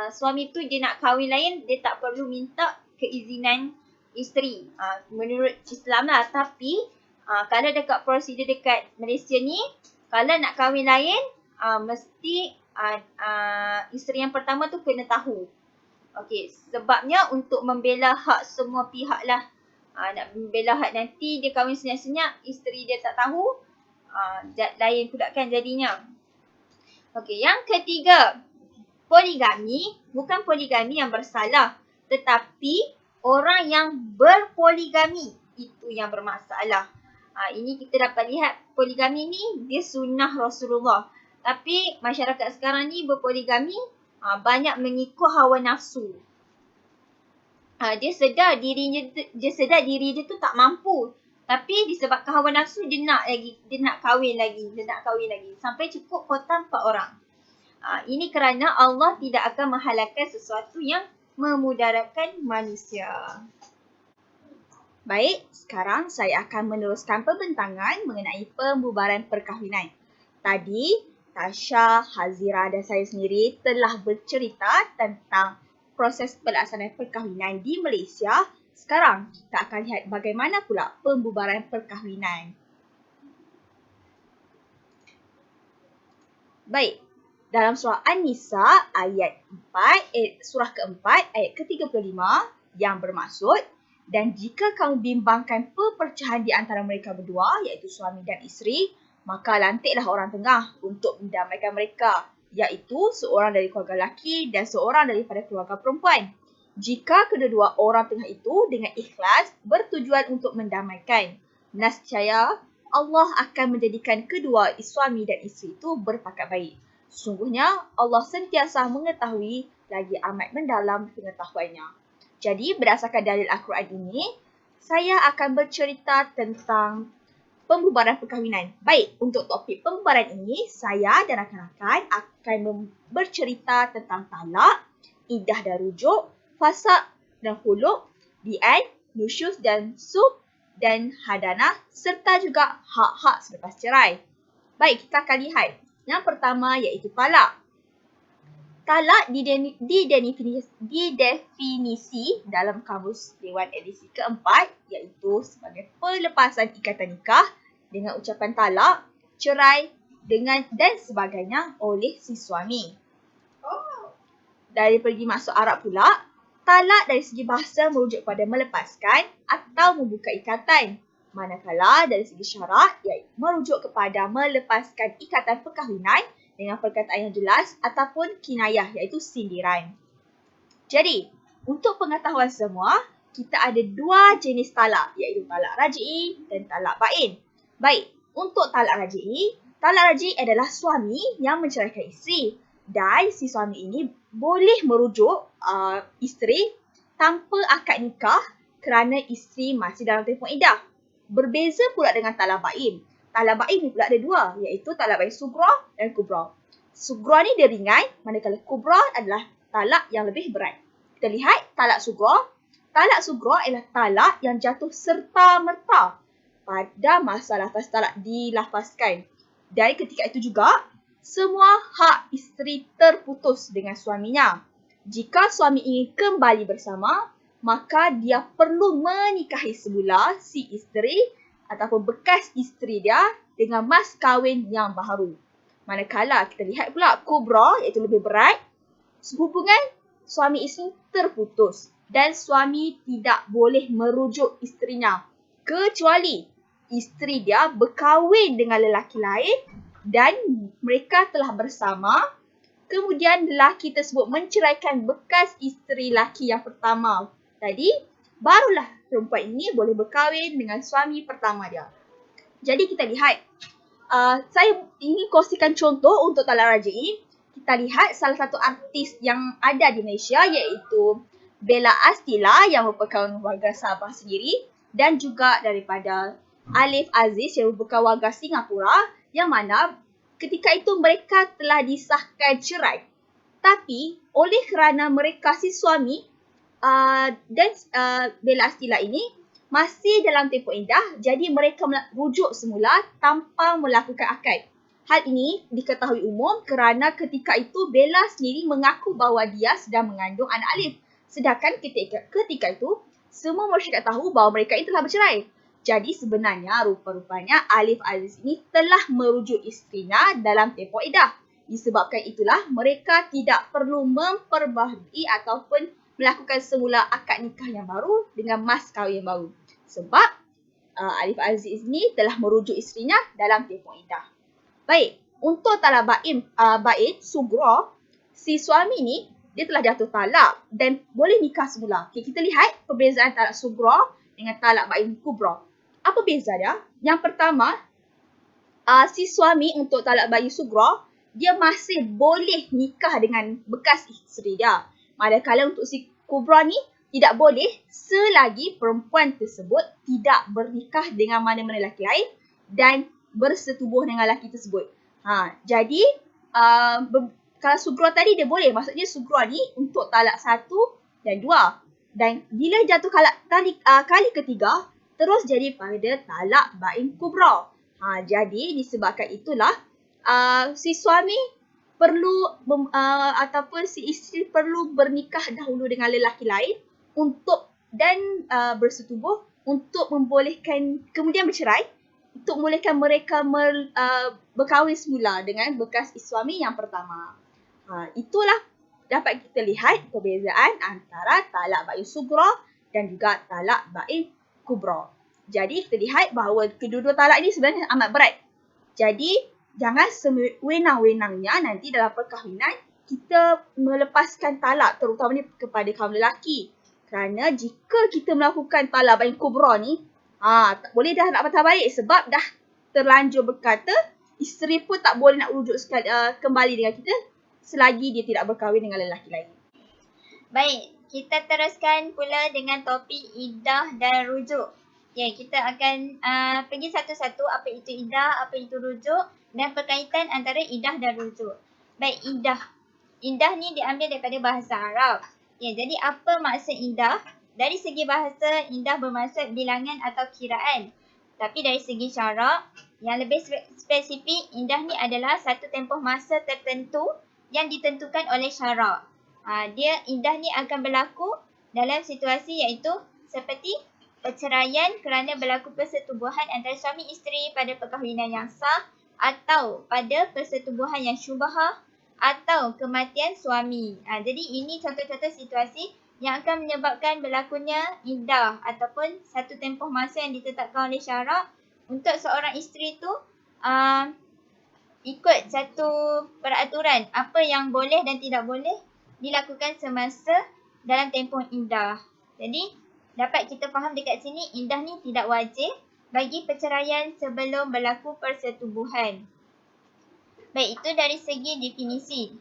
suami tu dia nak kahwin lain, dia tak perlu minta keizinan isteri. Menurut Islam lah. Tapi kalau dekat prosedur dekat Malaysia ni, kalau nak kahwin lain, mesti isteri yang pertama tu kena tahu. Okey, sebabnya untuk membela hak semua pihak lah. Nak membela hak nanti dia kahwin senyap-senyap, isteri dia tak tahu, lain pula kan jadinya. Okey, yang ketiga, poligami bukan poligami yang bersalah, tetapi orang yang berpoligami itu yang bermasalah. Ini kita dapat lihat poligami ni dia sunnah Rasulullah. Tapi masyarakat sekarang ni berpoligami banyak mengikut hawa nafsu. Dia sedar diri dia tu tak mampu. Tapi disebabkan hawa nafsu dia nak kahwin lagi sampai cukup kota 4 orang. Ini kerana Allah tidak akan menghalalkan sesuatu yang memudaratkan manusia. Baik, sekarang saya akan meneruskan pembentangan mengenai pembubaran perkahwinan. Tadi, Tasha, Hazira dan saya sendiri telah bercerita tentang proses pelaksanaan perkahwinan di Malaysia. Sekarang, kita akan lihat bagaimana pula pembubaran perkahwinan. Baik, dalam surah An-Nisa ayat 4, surah keempat ayat ke-35 yang bermaksud, dan jika kamu bimbangkan perpecahan di antara mereka berdua, iaitu suami dan isteri, maka lantiklah orang tengah untuk mendamaikan mereka, iaitu seorang dari keluarga lelaki dan seorang daripada keluarga perempuan. Jika kedua-dua orang tengah itu dengan ikhlas bertujuan untuk mendamaikan, nescaya Allah akan menjadikan kedua suami dan isteri itu berpakat baik. Sesungguhnya Allah sentiasa mengetahui lagi amat mendalam pengetahuannya. Jadi berdasarkan dalil Al-Quran ini, saya akan bercerita tentang pembubaran perkahwinan. Baik, untuk topik pembubaran ini, saya dan rakan-rakan akan bercerita tentang talak, iddah dan rujuk, fasaq dan khuluk, bi'an, nusyuz dan sub dan hadanah, serta juga hak-hak selepas cerai. Baik, kita akan lihat. Yang pertama iaitu talak. Talak didefinisi dalam Kamus Dewan edisi keempat, iaitu sebagai pelepasan ikatan nikah dengan ucapan talak, cerai dan sebagainya oleh si suami. Dari pergi maksud Arab pula, talak dari segi bahasa merujuk pada melepaskan atau membuka ikatan. Manakala dari segi syarak, iaitu merujuk kepada melepaskan ikatan perkahwinan dengan perkataan yang jelas ataupun kinayah, iaitu sindiran. Jadi, untuk pengetahuan semua, kita ada 2 jenis talak, iaitu talak raj'i dan talak bain. Baik, untuk talak raj'i adalah suami yang menceraikan isteri, dan si suami ini boleh merujuk isteri tanpa akad nikah kerana isteri masih dalam tempoh iddah. Berbeza pula dengan talak bain. Talak bain ni pula ada dua, iaitu talak bain sughra dan kubra. Sughra ni dia ringan, manakala kubra adalah talak yang lebih berat. Kita lihat talak sughra. Talak sughra ialah talak yang jatuh serta-merta pada masa lafaz talak dilafazkan. Dan ketika itu juga, semua hak isteri terputus dengan suaminya. Jika suami ingin kembali bersama, maka dia perlu menikahi semula si isteri ataupun bekas isteri dia dengan mas kahwin yang baharu. Manakala kita lihat pula kubra, iaitu lebih berat, hubungan suami isteri terputus dan suami tidak boleh merujuk isterinya kecuali isteri dia berkahwin dengan lelaki lain dan mereka telah bersama. Kemudian lelaki tersebut menceraikan bekas isteri lelaki yang pertama tadi, barulah perempuan ini boleh berkahwin dengan suami pertama dia. Jadi kita lihat, saya ingin kongsikan contoh untuk talak raj'i. Kita lihat salah satu artis yang ada di Malaysia iaitu Bella Astila yang merupakan warga Sabah sendiri dan juga daripada Alif Aziz yang merupakan warga Singapura yang mana ketika itu mereka telah disahkan cerai. Tapi oleh kerana mereka si suami dan Bella Astila ini masih dalam tempoh iddah, jadi mereka rujuk semula tanpa melakukan akad. Hal ini diketahui umum kerana ketika itu Bella sendiri mengaku bahawa dia sedang mengandung anak Alif. Sedangkan ketika itu semua masyarakat tahu bahawa mereka ini telah bercerai. Jadi sebenarnya rupa-rupanya Alif Aziz ini telah merujuk isterinya dalam tempoh iddah. Disebabkan itulah mereka tidak perlu memperbaharui ataupun melakukan semula akad nikah yang baru dengan mas kahwin yang baru. Sebab Alif Aziz ini telah merujuk isterinya dalam tempoh iddah. Baik, untuk talak bain sughra, si suami ni dia telah jatuh talak dan boleh nikah semula. Okay, kita lihat perbezaan talak sughra dengan talak bain kubra. Apa beza dia? Yang pertama, si suami untuk talak bain sughra, dia masih boleh nikah dengan bekas isteri dia. Manakala untuk si kubra ni tidak boleh selagi perempuan tersebut tidak bernikah dengan mana-mana lelaki lain dan bersetubuh dengan lelaki tersebut. Jadi kalau sughra tadi dia boleh, maksudnya sughra ni untuk talak 1 dan 2. Dan bila jatuh kali ketiga, terus jadi pada talak bain kubra. Jadi disebabkan itulah si suami perlu ataupun si isteri perlu bernikah dahulu dengan lelaki lain untuk dan bersetubuh untuk membolehkan kemudian bercerai untuk membolehkan mereka berkahwin semula dengan bekas suami yang pertama. Itulah dapat kita lihat perbezaan antara talak bain sughra dan juga talak bain kubra. Jadi kita lihat bahawa kedua-dua talak ini sebenarnya amat berat. Jadi jangan sewenang-wenangnya nanti dalam perkahwinan kita melepaskan talak terutamanya kepada kaum lelaki. Kerana jika kita melakukan talak bain kubra ni, tak boleh dah nak patah balik sebab dah terlanjur berkata isteri pun tak boleh nak rujuk kembali dengan kita selagi dia tidak berkahwin dengan lelaki lain. Baik, kita teruskan pula dengan topik iddah dan rujuk. Ya, kita akan pergi satu-satu apa itu iddah, apa itu rujuk dan perkaitan antara iddah dan rujuk. Baik, iddah. Iddah ni diambil daripada bahasa Arab. Ya, jadi apa maksud iddah? Dari segi bahasa, iddah bermaksud bilangan atau kiraan. Tapi dari segi syarak, yang lebih spesifik, iddah ni adalah satu tempoh masa tertentu yang ditentukan oleh syarak. Iddah ni akan berlaku dalam situasi iaitu seperti perceraian kerana berlaku persetubuhan antara suami isteri pada perkahwinan yang sah atau pada persetubuhan yang syubhah atau kematian suami. Jadi ini contoh-contoh situasi yang akan menyebabkan berlakunya iddah ataupun satu tempoh masa yang ditetapkan oleh syarak untuk seorang isteri tu ikut satu peraturan apa yang boleh dan tidak boleh dilakukan semasa dalam tempoh iddah. Jadi dapat kita faham dekat sini iddah ni tidak wajib bagi perceraian sebelum berlaku persetubuhan. Baik, itu dari segi definisi.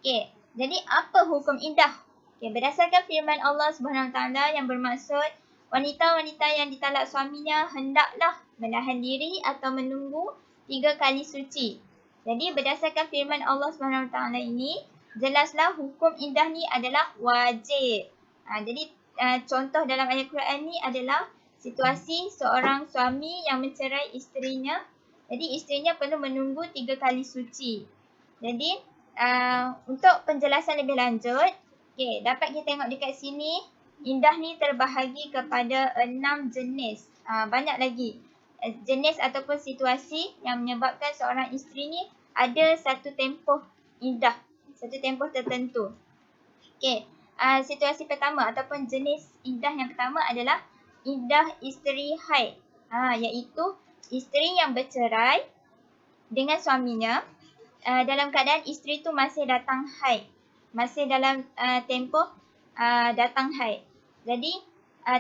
Okey, jadi apa hukum iddah? Okay, berdasarkan firman Allah SWT yang bermaksud wanita-wanita yang ditalak suaminya hendaklah menahan diri atau menunggu 3 kali suci. Jadi berdasarkan firman Allah SWT ini, jelaslah hukum indah ni adalah wajib. Jadi contoh dalam ayat Quran ni adalah situasi seorang suami yang mencerai isterinya. Jadi isterinya perlu menunggu 3 kali suci. Jadi untuk penjelasan lebih lanjut, dapat kita tengok dekat sini, indah ni terbahagi kepada 6 jenis. Banyak lagi jenis ataupun situasi yang menyebabkan seorang isteri ni ada satu tempoh indah, satu tempoh tertentu. Situasi pertama ataupun jenis indah yang pertama adalah indah isteri haid. Iaitu isteri yang bercerai dengan suaminya dalam keadaan isteri tu masih datang haid, masih dalam tempoh datang haid. Jadi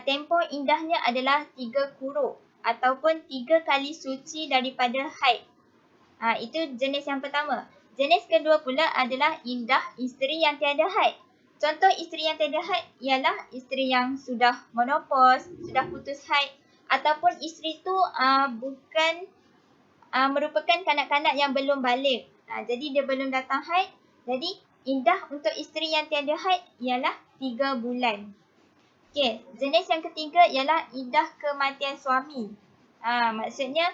tempoh indahnya adalah 3 kuruk ataupun 3 kali suci daripada haid. Itu jenis yang pertama. Jenis kedua pula adalah indah isteri yang tiada haid. Contoh isteri yang tiada haid ialah isteri yang sudah menopause, sudah putus haid, ataupun isteri tu bukan merupakan kanak-kanak yang belum balik. Jadi dia belum datang haid. Jadi indah untuk isteri yang tiada haid ialah 3 bulan. Jenis yang ketiga ialah indah kematian suami. Maksudnya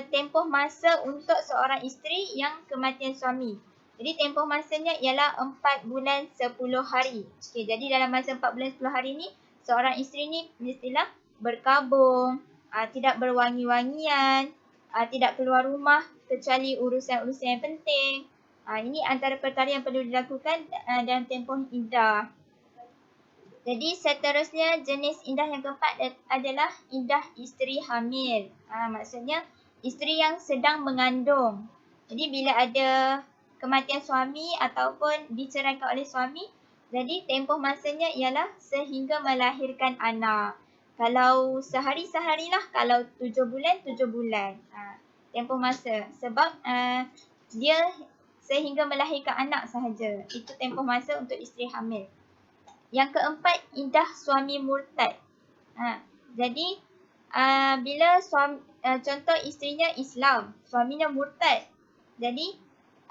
tempoh masa untuk seorang isteri yang kematian suami. Jadi tempoh masanya ialah 4 bulan 10 hari. Jadi dalam masa 4 bulan 10 hari ni, seorang isteri ni mestilah berkabung, tidak berwangi-wangian, tidak keluar rumah kecuali urusan-urusan yang penting. Ini antara perkara yang perlu dilakukan dalam tempoh indah. Jadi seterusnya jenis indah yang keempat adalah indah isteri hamil. Maksudnya isteri yang sedang mengandung. Jadi bila ada kematian suami ataupun diceraikan oleh suami, jadi tempoh masanya ialah sehingga melahirkan anak. Kalau sehari-sehari lah, kalau 7 bulan, 7 bulan. Tempoh masa. Sebab dia sehingga melahirkan anak sahaja. Itu tempoh masa untuk isteri hamil. Yang keempat, indah suami murtad. Jadi bila contoh isterinya Islam, suaminya murtad. Jadi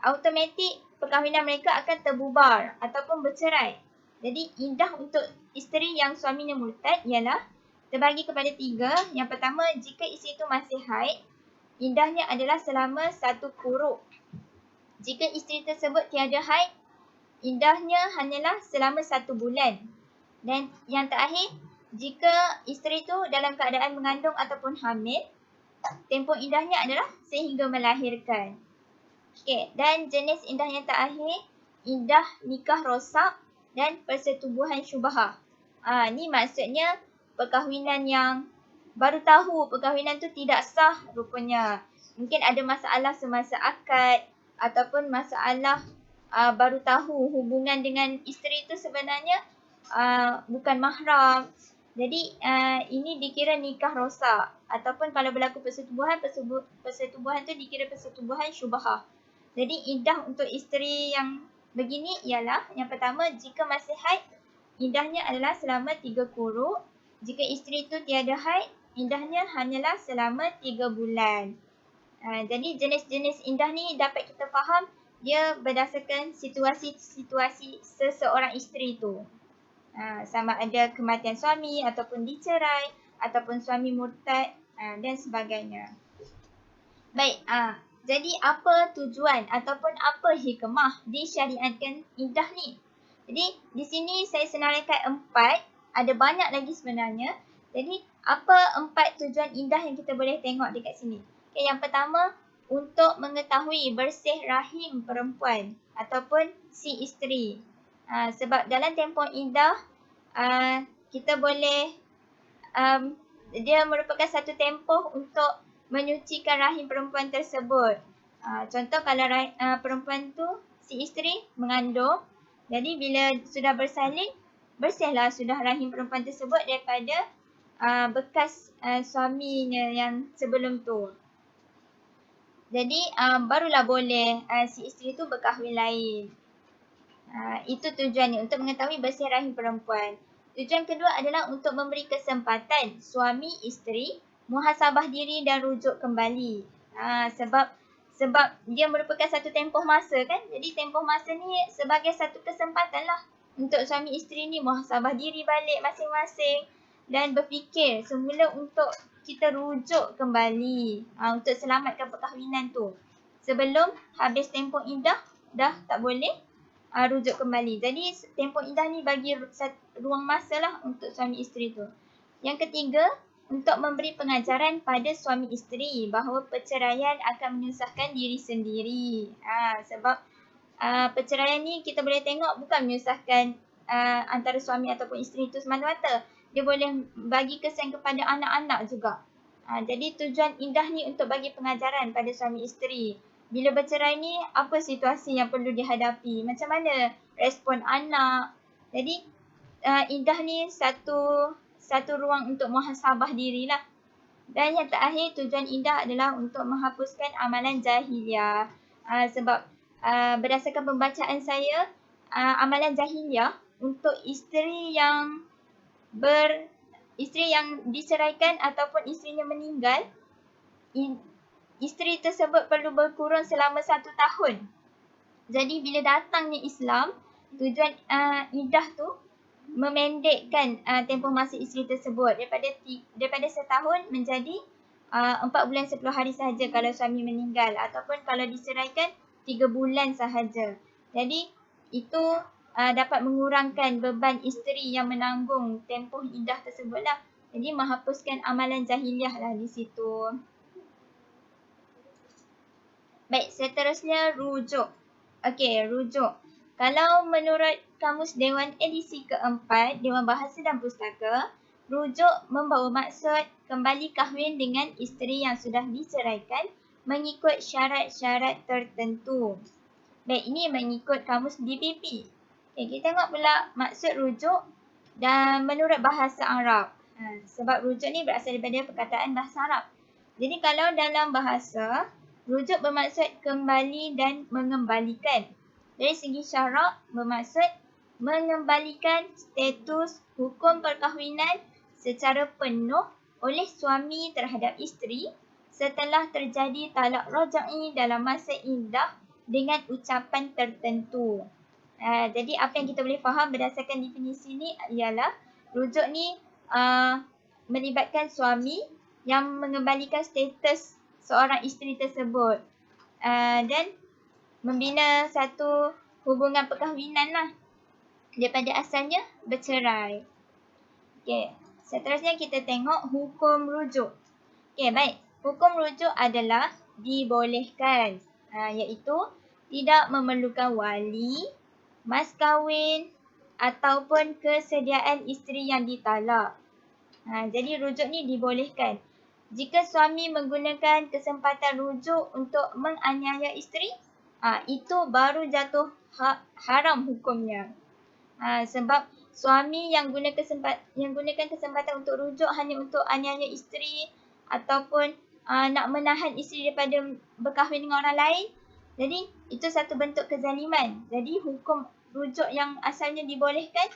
automatik perkahwinan mereka akan terbubar ataupun bercerai. Jadi indah untuk isteri yang suaminya murtad ialah terbagi kepada 3. Yang pertama, jika isteri itu masih haid, indahnya adalah selama 1 kuruk. Jika isteri tersebut tiada haid, indahnya hanyalah selama 1 bulan. Dan yang terakhir, jika isteri itu dalam keadaan mengandung ataupun hamil, tempoh indahnya adalah sehingga melahirkan. Dan jenis indah yang terakhir, indah nikah rosak dan persetubuhan syubhah. Ni maksudnya perkahwinan yang baru tahu perkahwinan tu tidak sah rupanya. Mungkin ada masalah semasa akad ataupun masalah baru tahu hubungan dengan isteri itu sebenarnya bukan mahram. Jadi ini dikira nikah rosak. Ataupun kalau berlaku persetubuhan tu dikira persetubuhan syubhah. Jadi indah untuk isteri yang begini ialah yang pertama, jika masih haid, indahnya adalah selama 3 kuruk. Jika isteri itu tiada haid, indahnya hanyalah selama 3 bulan. Jadi jenis-jenis indah ni dapat kita faham dia berdasarkan situasi-situasi seseorang isteri tu. Sama ada kematian suami ataupun dicerai ataupun suami murtad dan sebagainya. Baik, jadi apa tujuan ataupun apa hikmah disyariatkan indah ni? Jadi di sini saya senaraikan 4, ada banyak lagi sebenarnya. Jadi apa 4 tujuan indah yang kita boleh tengok dekat sini? Yang pertama, untuk mengetahui bersih rahim perempuan ataupun si isteri. Sebab dalam tempoh indah, kita boleh, dia merupakan satu tempoh untuk menyucikan rahim perempuan tersebut. Contoh kalau perempuan tu, si isteri mengandung, jadi bila sudah bersalin, bersihlah sudah rahim perempuan tersebut daripada bekas suaminya yang sebelum tu. Jadi barulah boleh si isteri tu berkahwin lain. Itu tujuannya, untuk mengetahui bersih rahim perempuan. Tujuan kedua adalah untuk memberi kesempatan suami isteri muhasabah diri dan rujuk kembali. Sebab dia merupakan satu tempoh masa kan. Jadi tempoh masa ni sebagai satu kesempatan lah untuk suami isteri ni muhasabah diri balik masing-masing dan berfikir semula untuk kita rujuk kembali untuk selamatkan perkahwinan tu. Sebelum habis tempoh iddah dah tak boleh rujuk kembali. Jadi tempoh iddah ni bagi ruang masa lah untuk suami isteri tu. Yang ketiga, untuk memberi pengajaran pada suami isteri bahawa perceraian akan menyusahkan diri sendiri. Sebab perceraian ni kita boleh tengok bukan menyusahkan antara suami ataupun isteri tu semata-mata. Dia boleh bagi kesan kepada anak-anak juga. Jadi tujuan iddah ni untuk bagi pengajaran pada suami isteri. Bila bercerai ni, apa situasi yang perlu dihadapi? Macam mana respon anak? Jadi iddah ni satu ruang untuk muhasabah dirilah. Dan yang terakhir, tujuan iddah adalah untuk menghapuskan amalan jahiliah. Sebab berdasarkan pembacaan saya, amalan jahiliah untuk isteri yang diceraikan ataupun isterinya meninggal, isteri tersebut perlu berkurun selama 1 tahun. Jadi bila datangnya Islam, tujuan iddah tu memendekkan tempoh masa isteri tersebut daripada setahun menjadi 4 bulan 10 hari sahaja kalau suami meninggal, ataupun kalau diceraikan 3 bulan sahaja. Jadi itu dapat mengurangkan beban isteri yang menanggung tempoh iddah tersebut lah. Jadi menghapuskan amalan jahiliah lah di situ. Baik, seterusnya rujuk. Okey, rujuk. Kalau menurut Kamus Dewan edisi keempat, Dewan Bahasa dan Pustaka, rujuk membawa maksud kembali kahwin dengan isteri yang sudah diceraikan mengikut syarat-syarat tertentu. Baik, ini mengikut Kamus DPP. Okay, kita tengok pula maksud rujuk dan menurut bahasa Arab. Sebab rujuk ni berasal daripada perkataan bahasa Arab. Jadi kalau dalam bahasa, rujuk bermaksud kembali dan mengembalikan. Dari segi syarak bermaksud mengembalikan status hukum perkahwinan secara penuh oleh suami terhadap isteri setelah terjadi talak raj'i dalam masa iddah dengan ucapan tertentu. Jadi apa yang kita boleh faham berdasarkan definisi ni ialah rujuk ni melibatkan suami yang mengembalikan status seorang isteri tersebut dan membina satu hubungan perkahwinan lah daripada asalnya bercerai. Okey, seterusnya kita tengok hukum rujuk. Okey, baik. Hukum rujuk adalah dibolehkan, iaitu tidak memerlukan wali, mas kahwin ataupun kesediaan isteri yang ditalak. Jadi rujuk ni dibolehkan. Jika suami menggunakan kesempatan rujuk untuk menganiaya isteri, itu baru jatuh haram hukumnya. Sebab suami yang gunakan kesempatan untuk rujuk hanya untuk aniaya isteri ataupun nak menahan isteri daripada berkahwin dengan orang lain, jadi itu satu bentuk kezaliman. Jadi hukum rujuk yang asalnya dibolehkan,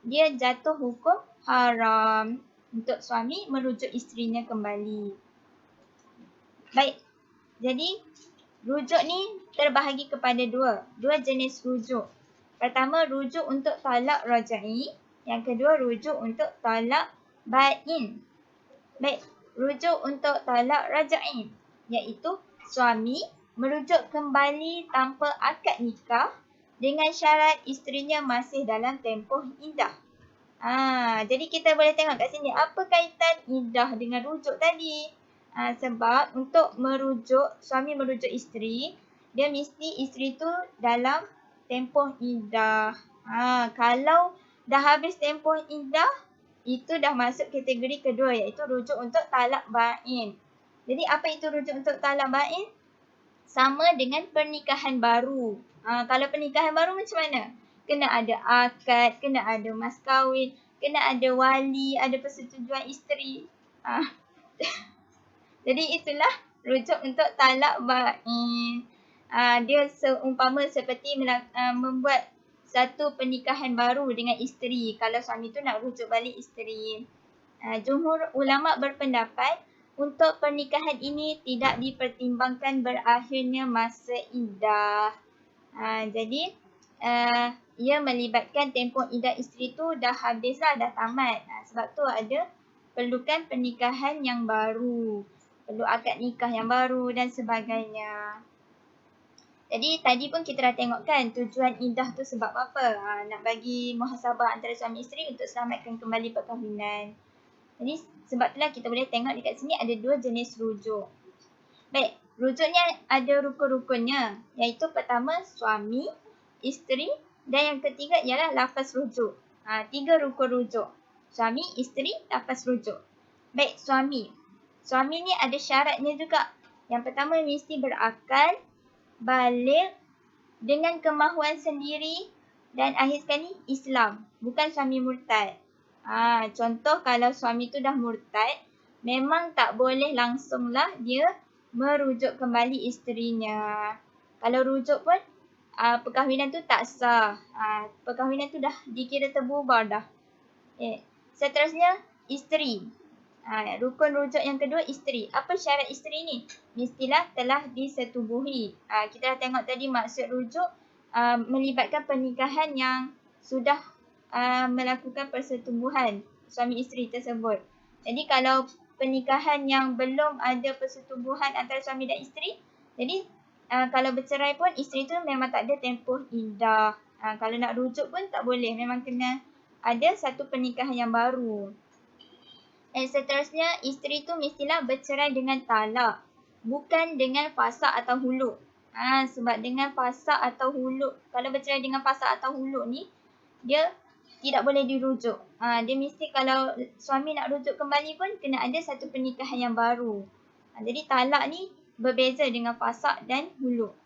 dia jatuh hukum haram untuk suami merujuk isterinya kembali. Baik, jadi rujuk ni terbahagi kepada dua jenis rujuk. Pertama, rujuk untuk talak raj'i. Yang kedua, rujuk untuk talak bain. Baik, rujuk untuk talak raj'i, iaitu suami merujuk kembali tanpa akad nikah dengan syarat isterinya masih dalam tempoh iddah. Jadi kita boleh tengok kat sini apa kaitan iddah dengan rujuk tadi. Sebab untuk merujuk, suami merujuk isteri, dia mesti isteri tu dalam tempoh iddah. Kalau dah habis tempoh iddah, itu dah masuk kategori kedua, iaitu rujuk untuk talak bain. Jadi apa itu rujuk untuk talak bain? Sama dengan pernikahan baru. Kalau pernikahan baru macam mana? Kena ada akad, kena ada mas kahwin, kena ada wali, ada persetujuan isteri. Jadi itulah rujuk untuk talak bain. Dia seumpama seperti membuat satu pernikahan baru dengan isteri kalau suami tu nak rujuk balik isteri. Jumhur ulama berpendapat untuk pernikahan ini tidak dipertimbangkan berakhirnya masa iddah. Jadi ia melibatkan tempoh iddah isteri tu dah habis lah, dah tamat. Sebab tu ada perlukan pernikahan yang baru, perlu akad nikah yang baru dan sebagainya. Jadi tadi pun kita dah tengok kan tujuan iddah tu sebab apa? Nak bagi muhasabah antara suami isteri untuk selamatkan kembali perkahwinan. Jadi sebab itulah kita boleh tengok dekat sini ada 2 jenis rujuk. Baik, rujuknya ada rukun-rukunnya, iaitu pertama suami, isteri dan yang ketiga ialah lafaz rujuk. 3 rukun rujuk. Suami, isteri, lafaz rujuk. Baik, suami. Suami ni ada syaratnya juga. Yang pertama mesti berakal, baligh, dengan kemahuan sendiri dan akhir sekali Islam, bukan suami murtad. Contoh kalau suami tu dah murtad, memang tak boleh langsunglah dia merujuk kembali isterinya. Kalau rujuk pun perkahwinan tu tak sah. Perkahwinan tu dah dikira terbubar dah. Seterusnya isteri. Rukun rujuk yang kedua isteri. Apa syarat isteri ni? Mestilah telah disetubuhi. Kita dah tengok tadi maksud rujuk melibatkan pernikahan yang sudah melakukan persetubuhan suami isteri tersebut. Jadi kalau pernikahan yang belum ada persetubuhan antara suami dan isteri, jadi kalau bercerai pun isteri tu memang tak ada tempoh iddah. Kalau nak rujuk pun tak boleh, memang kena ada satu pernikahan yang baru. Dan seterusnya, isteri tu mestilah bercerai dengan talak, bukan dengan fasakh atau huluk. Sebab dengan fasakh atau huluk, kalau bercerai dengan fasakh atau huluk ni, dia tidak boleh dirujuk. Dia mesti kalau suami nak rujuk kembali pun, kena ada satu pernikahan yang baru. Jadi talak ni berbeza dengan fasakh dan huluk.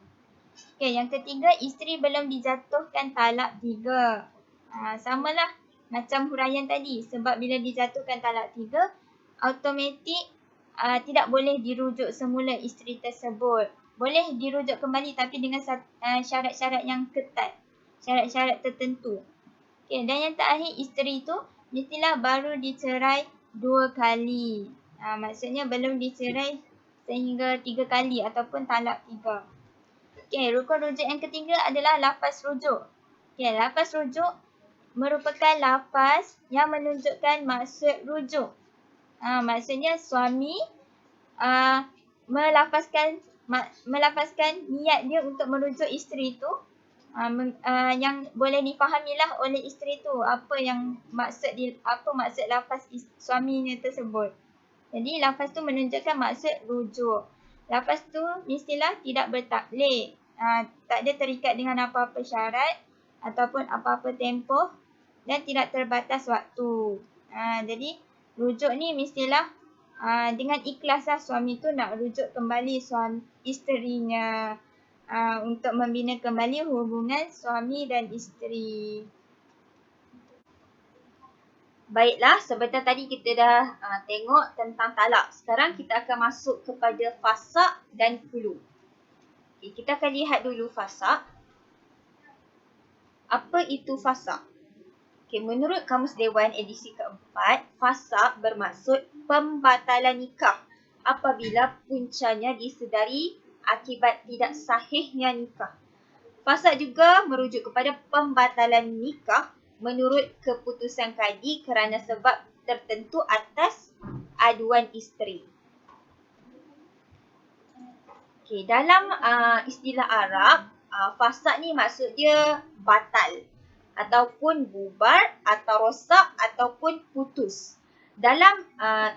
Okay, yang ketiga, isteri belum dijatuhkan talak 3. Samalah macam huraian tadi, sebab bila dijatuhkan talak 3, automatik tidak boleh dirujuk semula isteri tersebut. Boleh dirujuk kembali tapi dengan syarat-syarat yang ketat, syarat-syarat tertentu. Okay, dan yang terakhir, isteri tu mestilah baru dicerai 2 kali. Maksudnya belum dicerai sehingga 3 kali ataupun talak 3. Okay, rukun rujuk yang ketiga adalah lafaz rujuk. Okay, lafaz rujuk merupakan lafaz yang menunjukkan maksud rujuk. Maksudnya suami melafazkan niat dia untuk merujuk isteri tu, yang boleh difahamilah oleh isteri tu apa maksud lafaz suaminya tersebut. Jadi lafaz tu menunjukkan maksud rujuk. Lafaz tu mestilah tidak bertaklid, tak ada terikat dengan apa-apa syarat ataupun apa-apa tempoh dan tidak terbatas waktu. Jadi rujuk ni mestilah dengan ikhlaslah suami tu nak rujuk kembali isterinya, untuk membina kembali hubungan suami dan isteri. Baiklah, sebentar tadi kita dah tengok tentang talak. Sekarang kita akan masuk kepada fasakh dan khulu. Okay, kita akan lihat dulu fasakh. Apa itu fasakh? Okay, menurut Kamus Dewan edisi keempat, fasakh bermaksud pembatalan nikah apabila puncanya disedari akibat tidak sahihnya nikah. Fasakh juga merujuk kepada pembatalan nikah menurut keputusan kadi kerana sebab tertentu atas aduan isteri. Okay, dalam istilah Arab, fasakh ni maksud dia batal ataupun bubar atau rosak ataupun putus. Dalam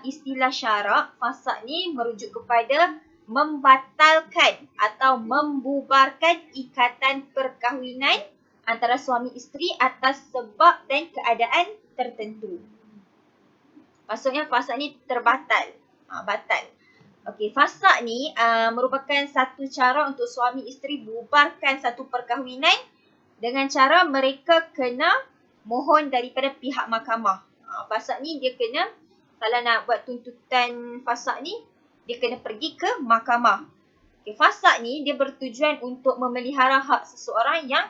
istilah syarak, fasakh ni merujuk kepada membatalkan atau membubarkan ikatan perkahwinan antara suami isteri atas sebab dan keadaan tertentu. Maksudnya fasakh ni terbatal, batal. Okey, fasakh ni merupakan satu cara untuk suami isteri bubarkan satu perkahwinan dengan cara mereka kena mohon daripada pihak mahkamah. Fasakh ni dia kena, kalau nak buat tuntutan fasakh ni, dia kena pergi ke mahkamah. Okay, fasakh ni dia bertujuan untuk memelihara hak seseorang yang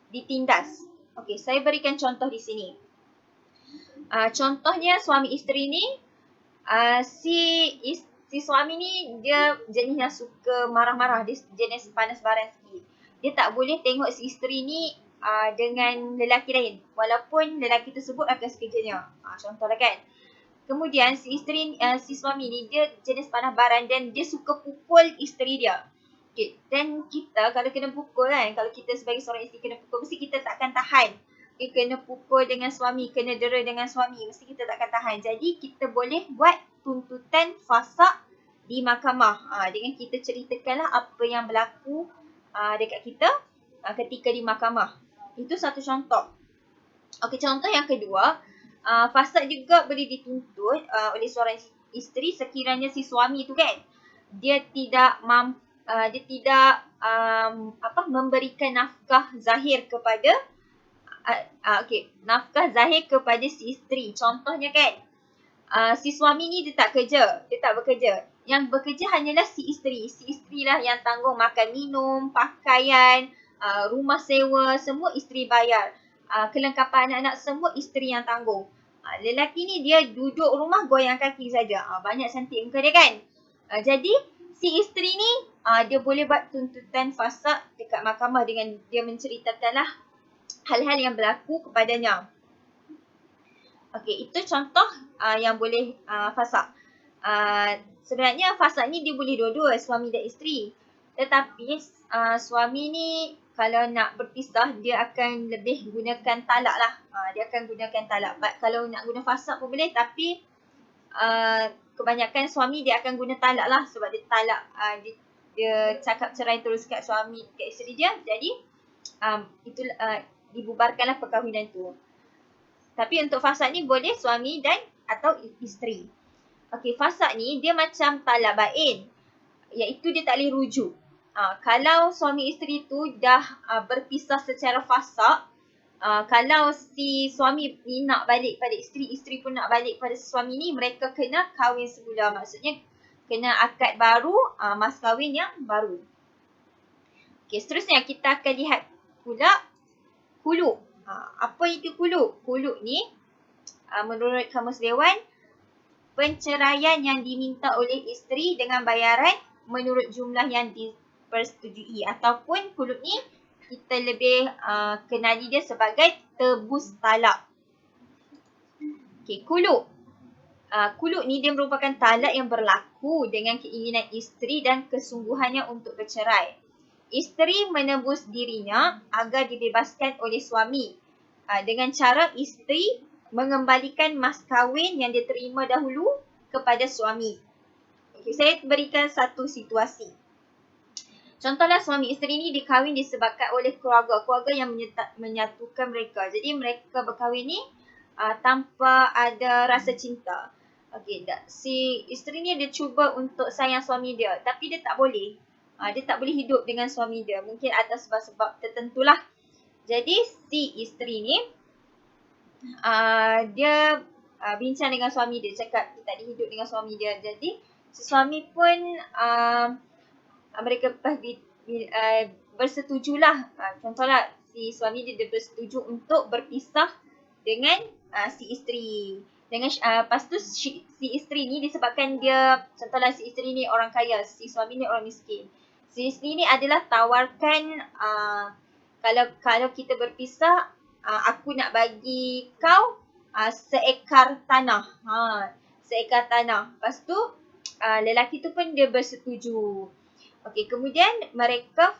ditindas. Okey, saya berikan contoh di sini. Contohnya suami isteri ni, si suami ni dia jenis yang suka marah-marah, dia jenis panas baran sikit. Dia tak boleh tengok si isteri ni dengan lelaki lain walaupun lelaki tersebut akan sekerjanya. Contohlah kan. Kemudian si suami ni dia jenis panas baran dan dia suka pukul isteri dia. Okay. Dan kita kalau kena pukul kan, kalau kita sebagai seorang isteri kena pukul, mesti kita takkan tahan. Kena pukul dengan suami, kena dera dengan suami, mesti kita takkan tahan. Jadi kita boleh buat tuntutan fasaq di mahkamah dengan kita ceritakanlah apa yang berlaku dekat kita ketika di mahkamah. Itu satu contoh. Okey, contoh yang kedua, fasaq juga boleh dituntut oleh seorang isteri sekiranya si suami tu kan dia tidak memberikan nafkah zahir kepada nafkah zahir kepada si isteri. Contohnya kan, si suami ni dia tak bekerja. Yang bekerja hanyalah si isteri. Si isteri lah yang tanggung makan minum, pakaian, rumah sewa, semua isteri bayar. Kelengkapan anak-anak semua isteri yang tanggung. Lelaki ni dia duduk rumah goyang kaki saja. Banyak cantik muka dia kan. Jadi si isteri ni dia boleh buat tuntutan fasaq dekat mahkamah dengan dia menceritakanlah hal-hal yang berlaku kepadanya. Okey, itu contoh yang boleh fasaq. Sebenarnya fasaq ni dia boleh dua-dua, suami dan isteri. Tetapi suami ni kalau nak berpisah dia akan lebih gunakan talak lah. Dia akan gunakan talak. Kalau nak guna fasaq pun boleh, tapi kebanyakan suami dia akan guna talak lah sebab dia talak, dia cakap cerai terus kat suami, kat isteri dia. Jadi dibubarkanlah perkahwinan tu. Tapi untuk fasaq ni boleh suami dan atau isteri. Okey, fasaq ni dia macam talak bain, iaitu dia tak boleh rujuk. Kalau suami isteri tu dah berpisah secara fasaq, kalau si suami ni nak balik pada isteri, isteri pun nak balik pada suami ni, mereka kena kahwin semula. Maksudnya kena akad baru, mas kahwin yang baru. Okey, seterusnya kita akan lihat pula khuluk. Apa itu khuluk? Khuluk ni menurut Kamus Dewan, penceraian yang diminta oleh isteri dengan bayaran menurut jumlah yang dipersetujui. Ataupun khuluk ni kita lebih kenali dia sebagai tebus talak. Okey, khuluk. Khuluk ni dia merupakan talak yang berlaku dengan keinginan isteri dan kesungguhannya untuk bercerai. Isteri menebus dirinya agar dibebaskan oleh suami dengan cara isteri mengembalikan mas kahwin yang diterima dahulu kepada suami. Okay, saya berikan satu situasi. Contohlah suami isteri ni dikahwin disebabkan oleh keluarga yang menyatukan mereka. Jadi mereka berkahwin ni tanpa ada rasa cinta. Okey, si isteri ni dia cuba untuk sayang suami dia, tapi dia tak boleh. Dia tak boleh hidup dengan suami dia. Mungkin atas sebab-sebab tertentulah. Jadi si isteri ni dia bincang dengan suami dia, cakap dia tak boleh hidup dengan suami dia. Jadi si suami pun mereka bersetujulah. Contohlah si suami dia bersetuju untuk berpisah dengan si isteri. Lepas tu si isteri ni disebabkan dia, contohlah si isteri ni orang kaya, si suami ni orang miskin. Si isteri ni adalah tawarkan, kalau kita berpisah, aku nak bagi kau seekar tanah. Seekar tanah. Lepas tu lelaki tu pun dia bersetuju. Okey, kemudian mereka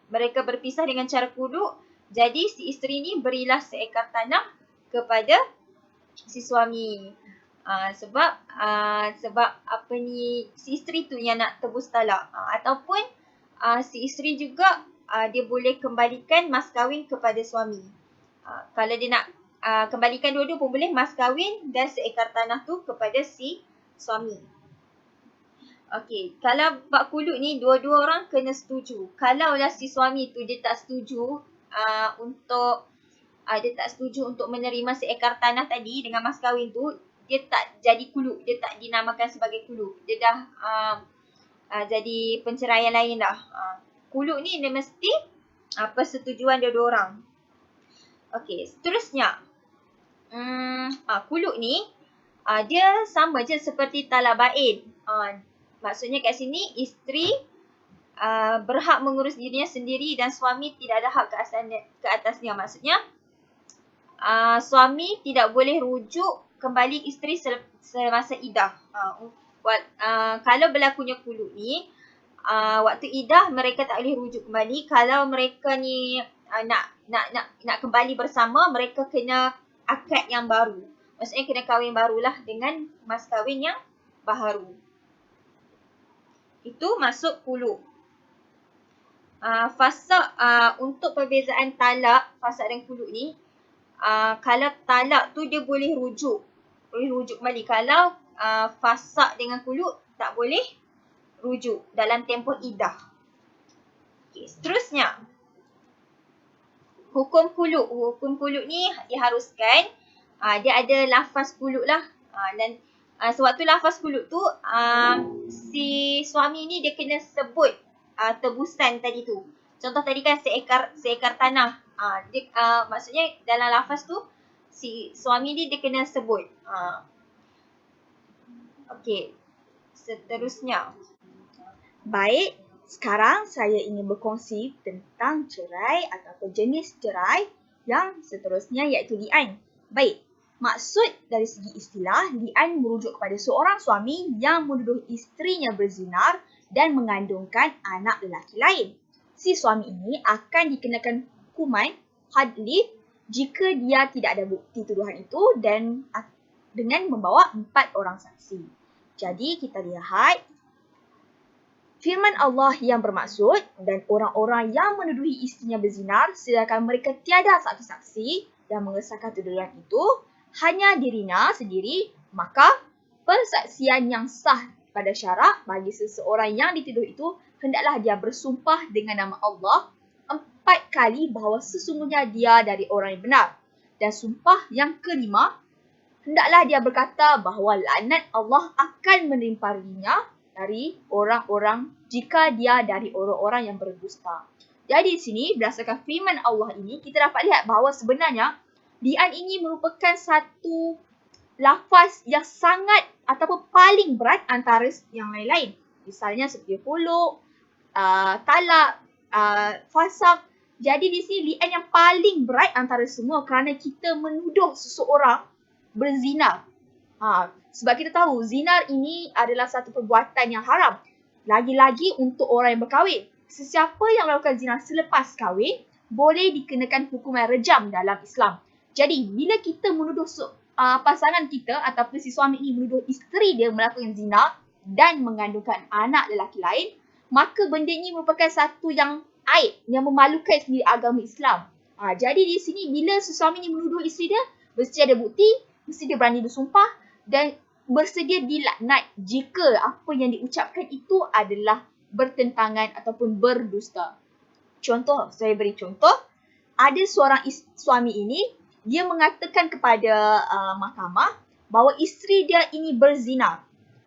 mereka berpisah dengan cara khuluk. Jadi si isteri ni berilah seekar tanah kepada si suami. Sebab si isteri tu yang nak tebus talak. Ataupun si isteri juga dia boleh kembalikan mas kahwin kepada suami. Kalau dia nak kembalikan dua-dua pun boleh, mas kahwin dan seekar tanah tu kepada si suami. Okey, kalau bab khuluk ni dua-dua orang kena setuju. Kalaulah si suami tu dia tak setuju untuk menerima seekar tanah tadi dengan mas kahwin tu, dia tak jadi khuluk, dia tak dinamakan sebagai khuluk. Dia dah jadi penceraian lain dah. Khuluk ni dia mesti persetujuan dua-dua orang. Okey, seterusnya. Kuluk ni dia sama je seperti talak bain. Maksudnya kat sini isteri berhak mengurus dirinya sendiri dan suami tidak ada hak ke atasnya. Maksudnya suami tidak boleh rujuk kembali isteri semasa iddah. Kalau berlakunya kuluk ni, waktu iddah mereka tak boleh rujuk kembali. Kalau mereka ni nak kembali bersama, mereka kena akad yang baru. Maksudnya kena kahwin barulah dengan mas kahwin yang baharu. Itu masuk kuluk. Fasaq untuk perbezaan talak, fasaq dan kuluk ni, kalau talak tu dia boleh rujuk kembali. Kalau fasaq dengan kuluk tak boleh rujuk dalam tempoh iddah. Okay, seterusnya. Hukum kuluk. Hukum kuluk ni diharuskan dia ada lafaz kuluk lah. Dan sewaktu lafaz kuluk tu si suami ni dia kena sebut tebusan tadi tu. Contoh tadi kan seekar tanah. Maksudnya dalam lafaz tu si suami ni dia kena sebut. Okey. Seterusnya. Baik, sekarang saya ingin berkongsi tentang cerai ataupun jenis cerai yang seterusnya iaitu li'an. Baik, maksud dari segi istilah, li'an merujuk kepada seorang suami yang menuduh isterinya berzinar dan mengandungkan anak lelaki lain. Si suami ini akan dikenakan hukuman hadlif jika dia tidak ada bukti tuduhan itu dan dengan membawa 4 orang saksi. Jadi kita lihat firman Allah yang bermaksud, dan orang-orang yang menuduhi isterinya berzinar sedangkan mereka tiada saksi-saksi yang mengesahkan tuduhan itu, hanya dirinya sendiri, maka persaksian yang sah pada syarak bagi seseorang yang dituduh itu hendaklah dia bersumpah dengan nama Allah 4 kali bahawa sesungguhnya dia dari orang yang benar. Dan sumpah yang kelima, hendaklah dia berkata bahawa laknat Allah akan menimpa dirinya dari orang-orang jika dia dari orang-orang yang berdusta. Jadi di sini berdasarkan firman Allah ini kita dapat lihat bahawa sebenarnya li'an ini merupakan satu lafaz yang sangat ataupun paling berat antara yang lain-lain. Misalnya seperti huluk, talak, fasaq. Jadi di sini li'an yang paling berat antara semua kerana kita menuduh seseorang berzina. Sebab kita tahu zinar ini adalah satu perbuatan yang haram. Lagi-lagi untuk orang yang berkahwin. Sesiapa yang melakukan zina selepas kahwin boleh dikenakan hukuman rejam dalam Islam. Jadi bila kita menuduh pasangan kita ataupun si suami ini menuduh isteri dia melakukan zina dan mengandungkan anak lelaki lain, maka benda ini merupakan satu yang aib, yang memalukan sendiri agama Islam. Jadi di sini bila si suami ini menuduh isteri dia, mesti ada bukti, mesti dia berani bersumpah dan bersedia dilaknat jika apa yang diucapkan itu adalah bertentangan ataupun berdusta. Contoh, saya beri contoh. Ada seorang suami ini, dia mengatakan kepada mahkamah bahawa isteri dia ini berzina.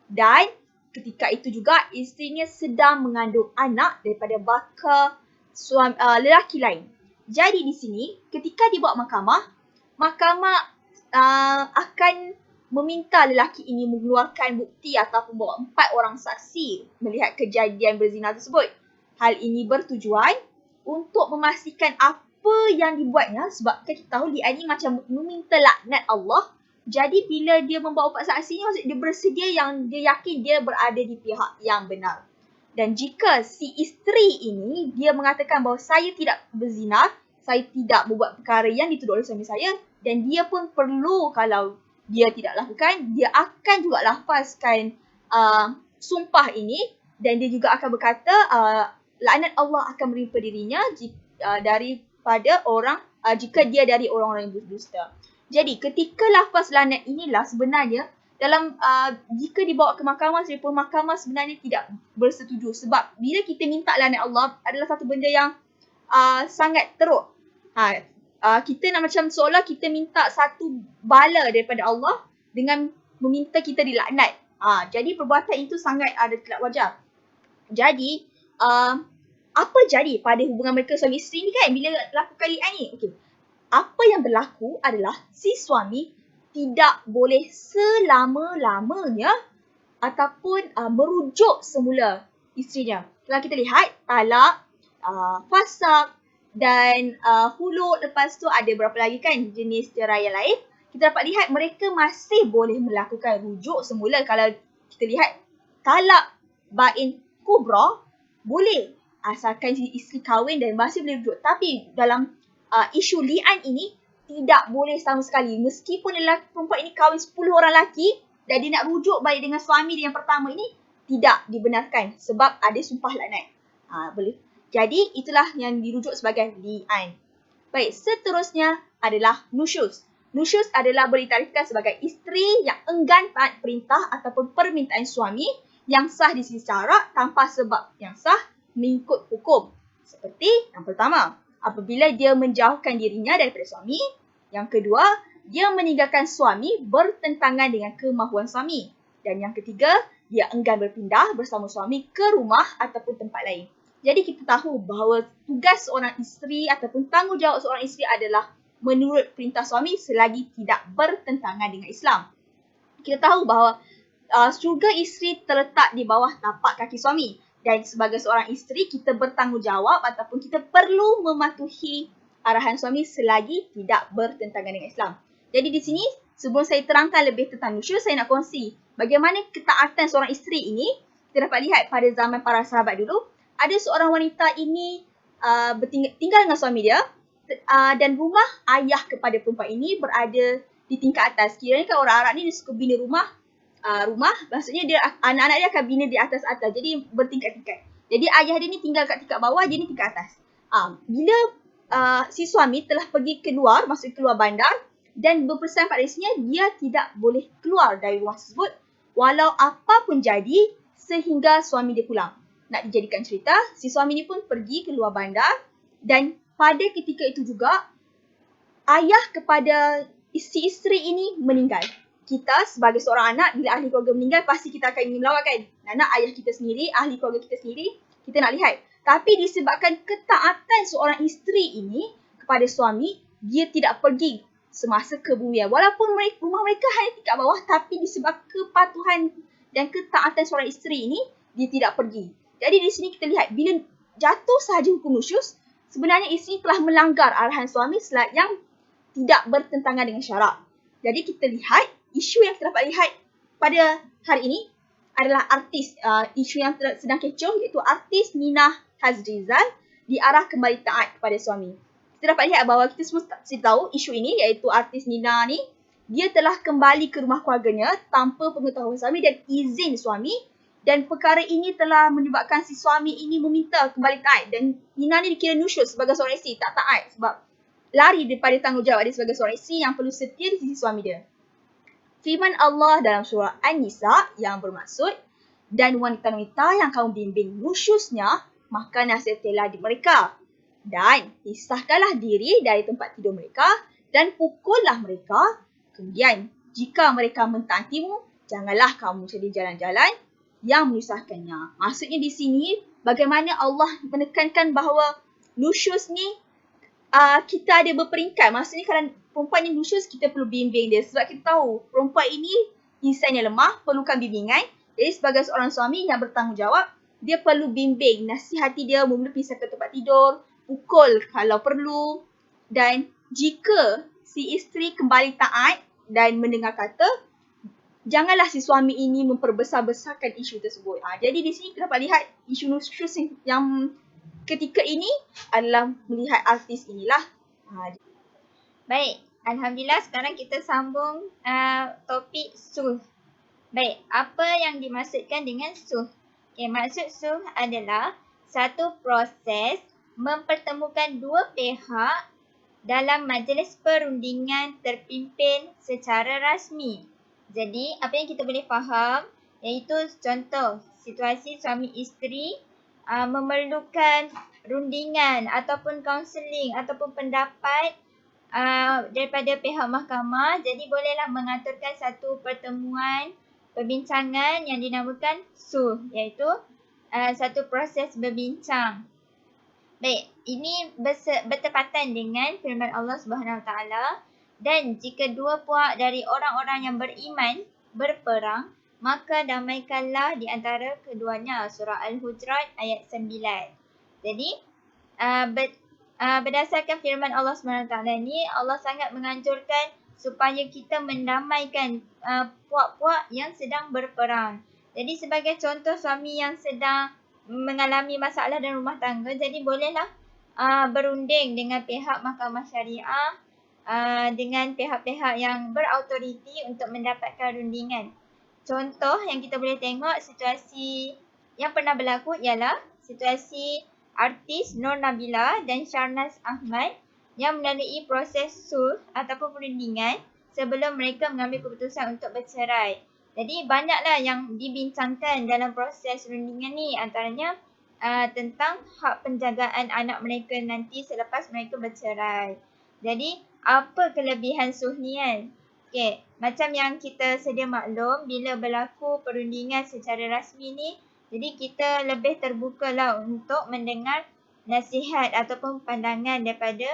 Dan ketika itu juga isterinya sedang mengandung anak daripada baka lelaki lain. Jadi di sini ketika dibawa mahkamah akan meminta lelaki ini mengeluarkan bukti ataupun bawa 4 orang saksi melihat kejadian berzina tersebut. Hal ini bertujuan untuk memastikan apa yang dibuatnya, sebab kita tahu li'an ini macam meminta laknat Allah. Jadi bila dia membawa 4 saksi ni, maksud dia bersedia yang dia yakin dia berada di pihak yang benar. Dan jika si isteri ini dia mengatakan bahawa saya tidak berzina, saya tidak membuat perkara yang dituduh oleh suami saya, dan dia pun perlu kalau dia tidak lakukan, dia akan juga lafazkan sumpah ini dan dia juga akan berkata laknat Allah akan menimpa dirinya daripada orang jika dia dari orang-orang yang berdusta. Jadi ketika lafaz laknat inilah sebenarnya dalam jika dibawa ke mahkamah, mahkamah sebenarnya tidak bersetuju, sebab bila kita minta laknat Allah adalah satu benda yang sangat teruk. Kita nak macam seolah kita minta satu bala daripada Allah dengan meminta kita dilaknat. Jadi perbuatan itu sangat tidak wajar. Jadi apa jadi pada hubungan mereka suami isteri ni kan bila lakukan li'an ni? Okey. Apa yang berlaku adalah si suami tidak boleh selama-lamanya ataupun merujuk semula isterinya. Kalau kita lihat talak, fasaq dan huluk, lepas tu ada berapa lagi kan jenis cerai yang lain. Kita dapat lihat mereka masih boleh melakukan rujuk semula. Kalau kita lihat talak bain kubra boleh asalkan si isteri kahwin dan masih boleh rujuk. Tapi dalam isu li'an ini tidak boleh sama sekali. Meskipun perempuan ini kahwin 10 orang lelaki dan dia nak rujuk balik dengan suami dia yang pertama ini, tidak dibenarkan sebab ada sumpah laknat. Boleh. Jadi itulah yang dirujuk sebagai li'an. Baik, seterusnya adalah nusyuz. Nusyuz adalah boleh ditarifkan sebagai isteri yang enggan taat perintah ataupun permintaan suami yang sah di sisi syarak tanpa sebab yang sah mengikut hukum. Seperti yang pertama, apabila dia menjauhkan dirinya daripada suami. Yang kedua, dia meninggalkan suami bertentangan dengan kemahuan suami. Dan yang ketiga, dia enggan berpindah bersama suami ke rumah ataupun tempat lain. Jadi kita tahu bahawa tugas seorang isteri ataupun tanggungjawab seorang isteri adalah menurut perintah suami selagi tidak bertentangan dengan Islam. Kita tahu bahawa syurga isteri terletak di bawah tapak kaki suami. Dan sebagai seorang isteri, kita bertanggungjawab ataupun kita perlu mematuhi arahan suami selagi tidak bertentangan dengan Islam. Jadi di sini, sebelum saya terangkan lebih tentang nusyuz, saya nak kongsi bagaimana ketaatan seorang isteri ini. Kita dapat lihat pada zaman para sahabat dulu, ada seorang wanita ini tinggal dengan suami dia dan rumah ayah kepada perempuan ini berada di tingkat atas. Kiranya kan orang Arab ni dia suka bina rumah, maksudnya dia anak-anak dia akan bina di atas-atas. Jadi bertingkat-tingkat. Jadi ayah dia ni tinggal kat tingkat bawah, dia ni tingkat atas. Bila si suami telah pergi keluar, maksudnya keluar bandar dan berpesan pada istrinya, dia tidak boleh keluar dari rumah tersebut walau apa pun jadi sehingga suami dia pulang. Nak dijadikan cerita, si suami ni pun pergi keluar bandar dan pada ketika itu juga ayah kepada si isteri ini meninggal. Kita sebagai seorang anak, bila ahli keluarga meninggal, pasti kita akan ingin melawat kan. Nak ayah kita sendiri, ahli keluarga kita sendiri, kita nak lihat. Tapi disebabkan ketaatan seorang isteri ini kepada suami, dia tidak pergi semasa kebumian. Walaupun rumah mereka hanya tingkat bawah, tapi disebab kepatuhan dan ketaatan seorang isteri ini, dia tidak pergi. Jadi di sini kita lihat, bila jatuh sahaja hukum nusyuz, sebenarnya isteri telah melanggar arahan suami yang tidak bertentangan dengan syarak. Jadi kita lihat, isu yang kita dapat lihat pada hari ini adalah artis, isu yang sedang kecoh iaitu artis Nina Hazrizal diarah kembali taat kepada suami. Kita dapat lihat bahawa kita semua tahu isu ini iaitu artis Nina ni, dia telah kembali ke rumah keluarganya tanpa pengetahuan suami dan izin suami. Dan perkara ini telah menyebabkan si suami ini meminta kembali taat. Dan Nina ni dikira nusyuz sebagai seorang isteri, tak taat sebab lari daripada tanggungjawab dia sebagai seorang isteri yang perlu setia di sisi suami dia. Firman Allah dalam surah An-Nisa yang bermaksud, dan wanita-wanita yang kamu bimbing nusyuznya, maka nasihatilah di mereka. Dan pisahkanlah diri dari tempat tidur mereka dan pukullah mereka. Kemudian, jika mereka mentaatimu, janganlah kamu cari jalan-jalan yang menyusahkannya. Maksudnya di sini, bagaimana Allah menekankan bahawa nusyuz ni kita ada berperingkat. Maksudnya kalau perempuan yang nusyuz, kita perlu bimbing dia. Sebab kita tahu perempuan ini insan yang lemah, perlukan bimbingan. Jadi sebagai seorang suami yang bertanggungjawab, dia perlu bimbing, nasihati dia, mula pisah ke tempat tidur, pukul kalau perlu. Dan jika si isteri kembali taat dan mendengar kata, janganlah si suami ini memperbesar-besarkan isu tersebut. Jadi di sini kita dapat lihat isu nusyuz yang ketika ini adalah melihat artis inilah. Baik, Alhamdulillah sekarang kita sambung topik sulh. Baik, apa yang dimaksudkan dengan sulh? Okay, maksud sulh adalah satu proses mempertemukan dua pihak dalam majlis perundingan terpimpin secara rasmi. Jadi, apa yang kita boleh faham iaitu contoh situasi suami isteri memerlukan rundingan ataupun kaunseling ataupun pendapat daripada pihak mahkamah. Jadi, bolehlah mengaturkan satu pertemuan perbincangan yang dinamakan sulh, iaitu satu proses berbincang. Baik, ini bertepatan dengan firman Allah Subhanahu Wa Taala. Dan jika dua puak dari orang-orang yang beriman berperang, maka damaikanlah di antara keduanya. Surah Al-Hujurat ayat 9. Jadi, berdasarkan firman Allah SWT ni, Allah sangat menganjurkan supaya kita mendamaikan puak-puak yang sedang berperang. Jadi sebagai contoh suami yang sedang mengalami masalah dalam rumah tangga, jadi bolehlah berunding dengan pihak mahkamah syariah, dengan pihak-pihak yang berautoriti untuk mendapatkan rundingan. Contoh yang kita boleh tengok situasi yang pernah berlaku ialah situasi artis Nur Nabila dan Sharnaz Ahmad yang melalui proses sulh ataupun perundingan sebelum mereka mengambil keputusan untuk bercerai. Jadi banyaklah yang dibincangkan dalam proses rundingan ni, antaranya tentang hak penjagaan anak mereka nanti selepas mereka bercerai. Jadi apa kelebihan sulh ni kan? Okay, macam yang kita sedia maklum, bila berlaku perundingan secara rasmi ni, jadi kita lebih terbuka lah untuk mendengar nasihat ataupun pandangan daripada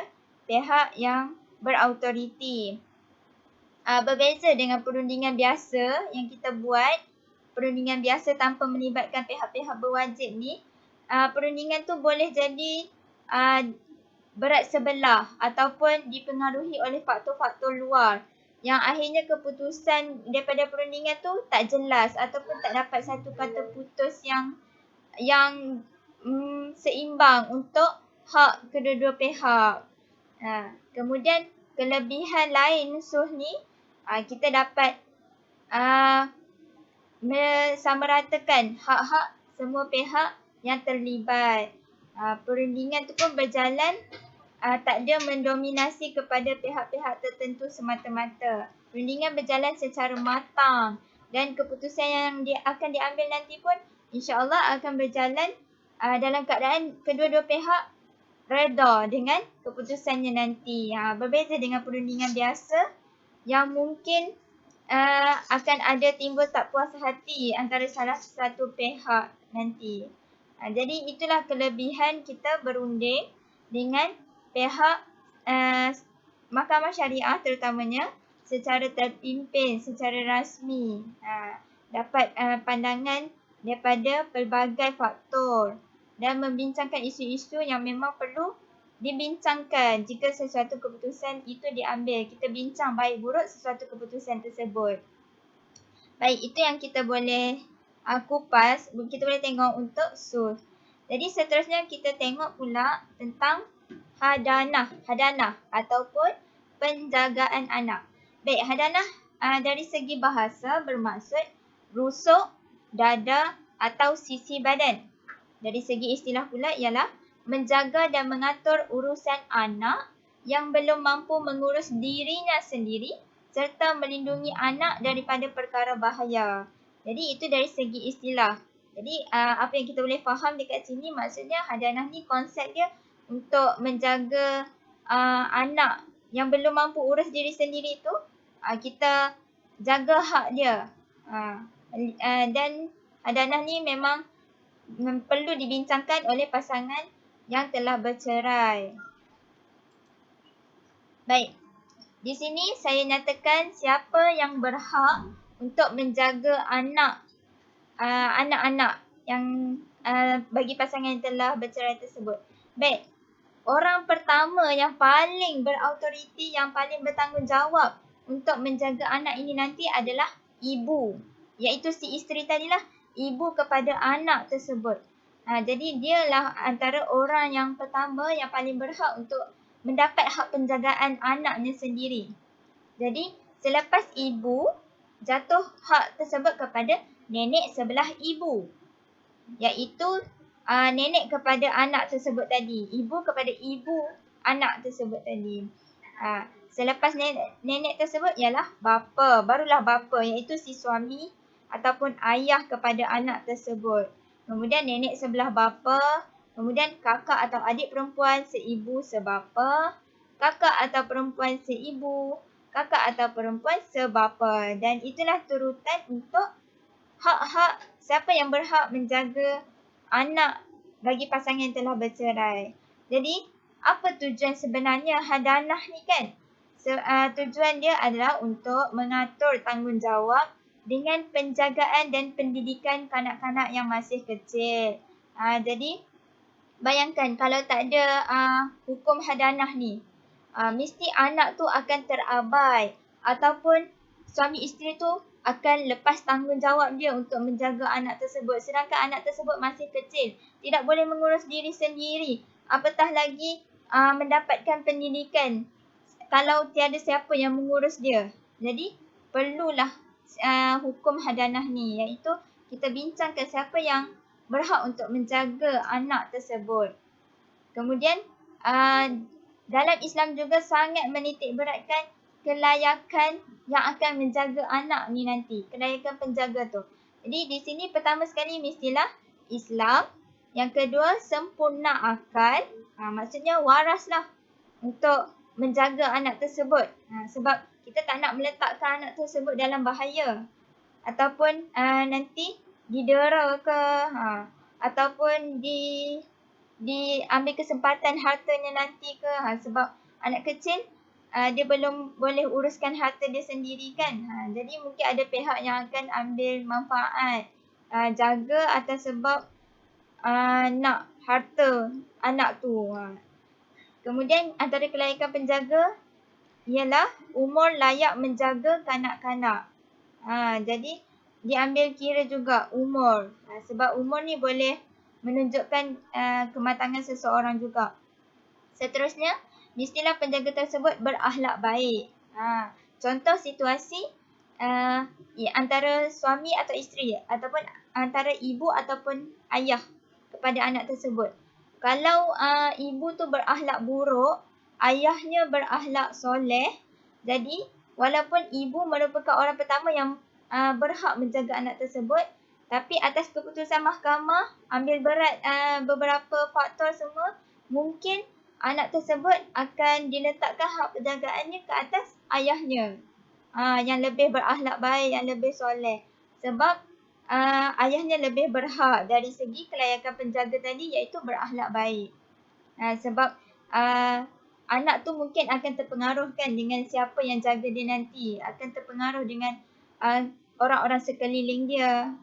pihak yang berautoriti. Berbeza dengan perundingan biasa yang kita buat, perundingan biasa tanpa melibatkan pihak-pihak berwajib ni, perundingan tu boleh jadi berat sebelah ataupun dipengaruhi oleh faktor-faktor luar yang akhirnya keputusan daripada perundingan tu tak jelas ataupun tak dapat satu kata putus yang seimbang untuk hak kedua-dua pihak. Kemudian kelebihan lain sulh ni, kita dapat mensamaratakan hak-hak semua pihak yang terlibat. Perundingan tu pun berjalan tak ada mendominasi kepada pihak-pihak tertentu semata-mata. Perundingan berjalan secara matang dan keputusan yang akan diambil nanti pun insya-Allah akan berjalan dalam keadaan kedua-dua pihak reda dengan keputusannya nanti. Berbeza dengan perundingan biasa yang mungkin akan ada timbul tak puas hati antara salah satu pihak nanti. Jadi itulah kelebihan kita berunding dengan pihak mahkamah syariah terutamanya secara terpimpin, secara rasmi. Dapat pandangan daripada pelbagai faktor dan membincangkan isu-isu yang memang perlu dibincangkan jika sesuatu keputusan itu diambil. Kita bincang baik buruk sesuatu keputusan tersebut. Baik, itu yang kita boleh kupas, kita boleh tengok untuk sulh. Jadi seterusnya kita tengok pula tentang hadanah ataupun penjagaan anak. Baik, hadanah dari segi bahasa bermaksud rusuk, dada atau sisi badan. Dari segi istilah pula ialah menjaga dan mengatur urusan anak yang belum mampu mengurus dirinya sendiri serta melindungi anak daripada perkara bahaya. Jadi itu dari segi istilah. Jadi apa yang kita boleh faham dekat sini, maksudnya hadanah ni konsep dia untuk menjaga anak yang belum mampu urus diri sendiri tu, kita jaga hak dia. Dan hadanah ni memang perlu dibincangkan oleh pasangan yang telah bercerai. Baik, di sini saya nyatakan siapa yang berhak untuk menjaga anak-anak yang bagi pasangan yang telah bercerai tersebut. Baik, orang pertama yang paling berautoriti, yang paling bertanggungjawab untuk menjaga anak ini nanti adalah ibu, iaitu si isteri tadilah, ibu kepada anak tersebut. Jadi dialah antara orang yang pertama yang paling berhak untuk mendapat hak penjagaan anaknya sendiri. Jadi selepas ibu, jatuh hak tersebut kepada nenek sebelah ibu, iaitu nenek kepada anak tersebut tadi, ibu kepada ibu anak tersebut tadi. Selepas nenek tersebut ialah bapa, barulah bapa, iaitu si suami ataupun ayah kepada anak tersebut. Kemudian nenek sebelah bapa, kemudian kakak atau adik perempuan seibu sebapa, kakak atau perempuan seibu, kakak atau perempuan sebapa. Dan itulah turutan untuk hak-hak siapa yang berhak menjaga anak bagi pasangan yang telah bercerai. Jadi, apa tujuan sebenarnya hadanah ni kan? Tujuan dia adalah untuk mengatur tanggungjawab dengan penjagaan dan pendidikan kanak-kanak yang masih kecil. Jadi, bayangkan kalau tak ada hukum hadanah ni, mesti anak tu akan terabai ataupun suami isteri tu akan lepas tanggungjawab dia untuk menjaga anak tersebut. Sedangkan anak tersebut masih kecil, tidak boleh mengurus diri sendiri. Apatah lagi mendapatkan pendidikan kalau tiada siapa yang mengurus dia. Jadi perlulah hukum hadanah ni, iaitu kita bincangkan siapa yang berhak untuk menjaga anak tersebut. Kemudian dalam Islam juga sangat menitik beratkan kelayakan yang akan menjaga anak ni nanti, kelayakan penjaga tu. Jadi di sini pertama sekali mestilah Islam, yang kedua sempurna akal, maksudnya waraslah untuk menjaga anak tersebut. Sebab kita tak nak meletakkan anak tersebut dalam bahaya ataupun nanti didera ke ataupun diambil kesempatan hartanya nanti ke, sebab anak kecil dia belum boleh uruskan harta dia sendiri kan. Jadi mungkin ada pihak yang akan ambil manfaat jaga atas sebab nak harta anak tu. Kemudian antara kelayakan penjaga ialah umur layak menjaga kanak-kanak. Jadi diambil kira juga umur. Sebab umur ni boleh menunjukkan kematangan seseorang juga. Seterusnya, mestilah penjaga tersebut berakhlak baik. Contoh situasi antara suami atau isteri ataupun antara ibu ataupun ayah kepada anak tersebut. Kalau ibu tu berakhlak buruk, ayahnya berakhlak soleh, jadi walaupun ibu merupakan orang pertama yang berhak menjaga anak tersebut, tapi atas keputusan mahkamah ambil berat beberapa faktor semua, mungkin anak tersebut akan diletakkan hak penjagaannya ke atas ayahnya yang lebih berakhlak baik, yang lebih soleh. Sebab ayahnya lebih berhak dari segi kelayakan penjaga tadi, iaitu berakhlak baik. Sebab anak tu mungkin akan terpengaruhkan dengan siapa yang jaga dia nanti, akan terpengaruh dengan orang-orang sekeliling dia.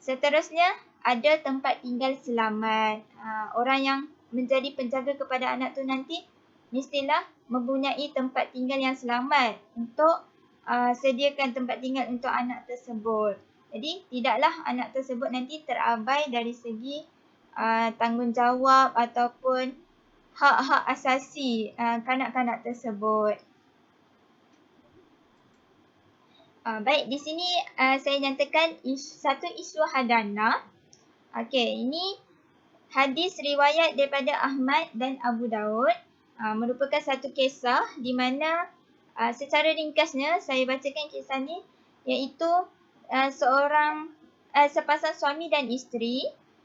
Seterusnya, ada tempat tinggal selamat. Orang yang menjadi penjaga kepada anak tu nanti mestilah mempunyai tempat tinggal yang selamat untuk sediakan tempat tinggal untuk anak tersebut. Jadi tidaklah anak tersebut nanti terabai dari segi tanggungjawab ataupun hak-hak asasi kanak-kanak tersebut. Baik, di sini saya nyatakan satu isu hadanah. Okey, ini hadis riwayat daripada Ahmad dan Abu Daud. Merupakan satu kisah di mana secara ringkasnya saya bacakan kisah ni, iaitu sepasang suami dan isteri.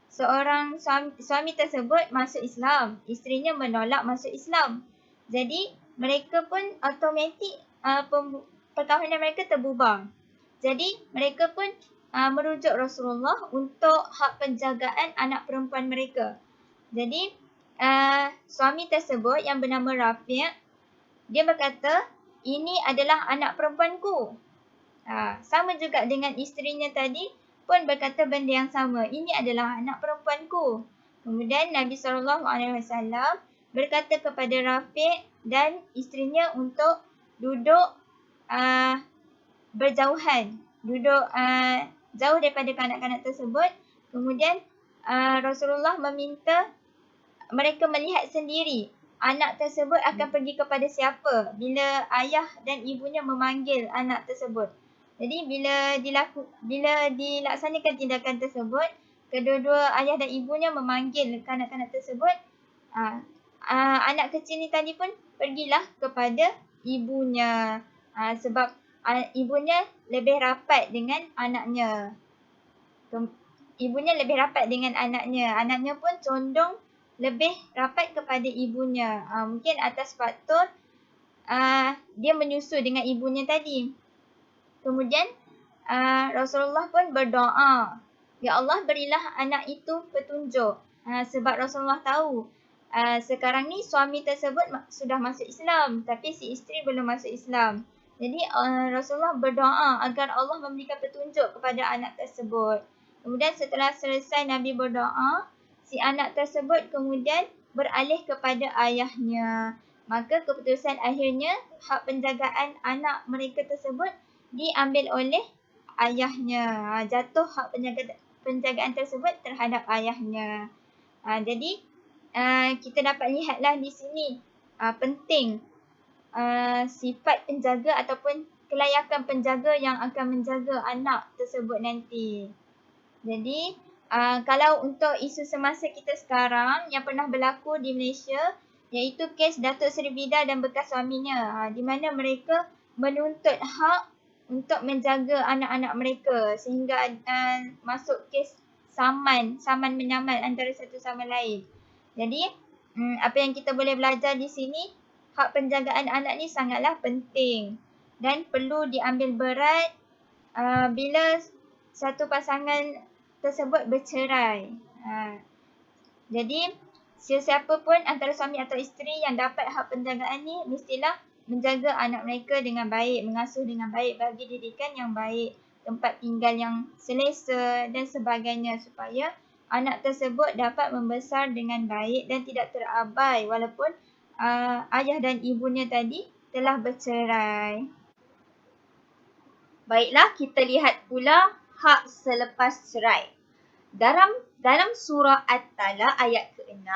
Seorang suami tersebut masuk Islam, isterinya menolak masuk Islam. Jadi mereka pun automatik perkahwinan mereka terbubar. Jadi mereka pun merujuk Rasulullah untuk hak penjagaan anak perempuan mereka. Jadi suami tersebut yang bernama Rafi', dia berkata, ini adalah anak perempuanku. Sama juga dengan isterinya tadi pun berkata benda yang sama, ini adalah anak perempuanku. Kemudian Nabi SAW berkata kepada Rafi' dan isterinya untuk duduk berjauhan, duduk jauh daripada kanak-kanak tersebut. Kemudian Rasulullah meminta mereka melihat sendiri anak tersebut akan pergi kepada siapa bila ayah dan ibunya memanggil anak tersebut. Jadi bila dilaksanakan tindakan tersebut, kedua-dua ayah dan ibunya memanggil kanak-kanak tersebut, anak kecil ni tadi pun pergilah kepada ibunya. Sebab ibunya lebih rapat dengan anaknya. Ibunya lebih rapat dengan anaknya. Anaknya pun condong lebih rapat kepada ibunya. Mungkin atas faktor dia menyusu dengan ibunya tadi. Kemudian Rasulullah pun berdoa, ya Allah berilah anak itu petunjuk. Sebab Rasulullah tahu sekarang ni suami tersebut sudah masuk Islam, tapi si isteri belum masuk Islam. Jadi Rasulullah berdoa agar Allah memberikan petunjuk kepada anak tersebut. Kemudian setelah selesai Nabi berdoa, si anak tersebut kemudian beralih kepada ayahnya. Maka keputusan akhirnya hak penjagaan anak mereka tersebut diambil oleh ayahnya. Jatuh hak penjagaan tersebut terhadap ayahnya. Jadi kita dapat lihatlah di sini penting sifat penjaga ataupun kelayakan penjaga yang akan menjaga anak tersebut nanti. Jadi kalau untuk isu semasa kita sekarang yang pernah berlaku di Malaysia, iaitu kes Datuk Seri Vida dan bekas suaminya, di mana mereka menuntut hak untuk menjaga anak-anak mereka sehingga masuk kes saman menyaman antara satu sama lain. Jadi apa yang kita boleh belajar di sini, hak penjagaan anak ni sangatlah penting dan perlu diambil berat bila satu pasangan tersebut bercerai. Jadi sesiapa pun antara suami atau isteri yang dapat hak penjagaan ni mestilah menjaga anak mereka dengan baik, mengasuh dengan baik, bagi didikan yang baik, tempat tinggal yang selesa dan sebagainya supaya anak tersebut dapat membesar dengan baik dan tidak terabai walaupun ayah dan ibunya tadi telah bercerai. Baiklah, kita lihat pula hak selepas cerai. Dalam surah At-Talaq ayat ke-6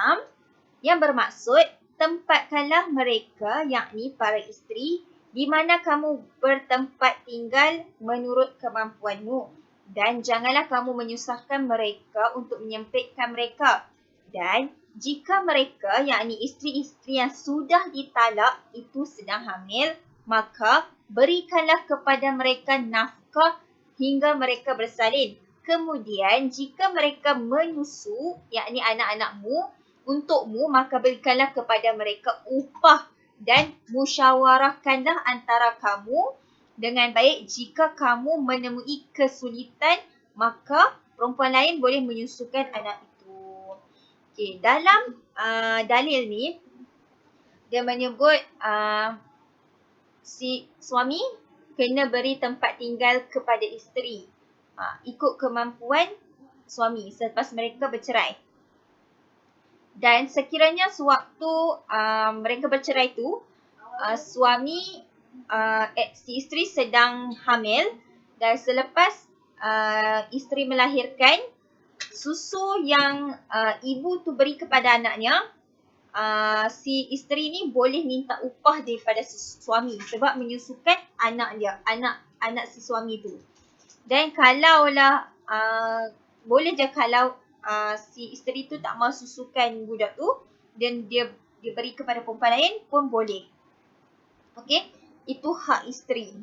yang bermaksud, tempatkanlah mereka, yakni para isteri, di mana kamu bertempat tinggal menurut kemampuanmu, dan janganlah kamu menyusahkan mereka untuk menyempitkan mereka. Dan jika mereka, yakni isteri-isteri yang sudah ditalak itu sedang hamil, maka berikanlah kepada mereka nafkah hingga mereka bersalin. Kemudian jika mereka menyusu, yakni anak-anakmu, untukmu, maka berikanlah kepada mereka upah dan musyawarahkanlah antara kamu dengan baik. Jika kamu menemui kesulitan, maka perempuan lain boleh menyusukan anak itu. Okay, dalam dalil ni, dia menyebut si suami kena beri tempat tinggal kepada isteri ikut kemampuan suami selepas mereka bercerai. Dan sekiranya sewaktu mereka bercerai tu, suami si isteri sedang hamil, dan selepas isteri melahirkan, susu yang ibu tu beri kepada anaknya, si isteri ni boleh minta upah daripada suami sebab menyusukan anak dia, anak si suami tu. Dan kalaulah boleh je kalau si isteri tu tak mahu susukan budak tu, dan dia beri kepada perempuan lain pun boleh. Okey, itu hak isteri.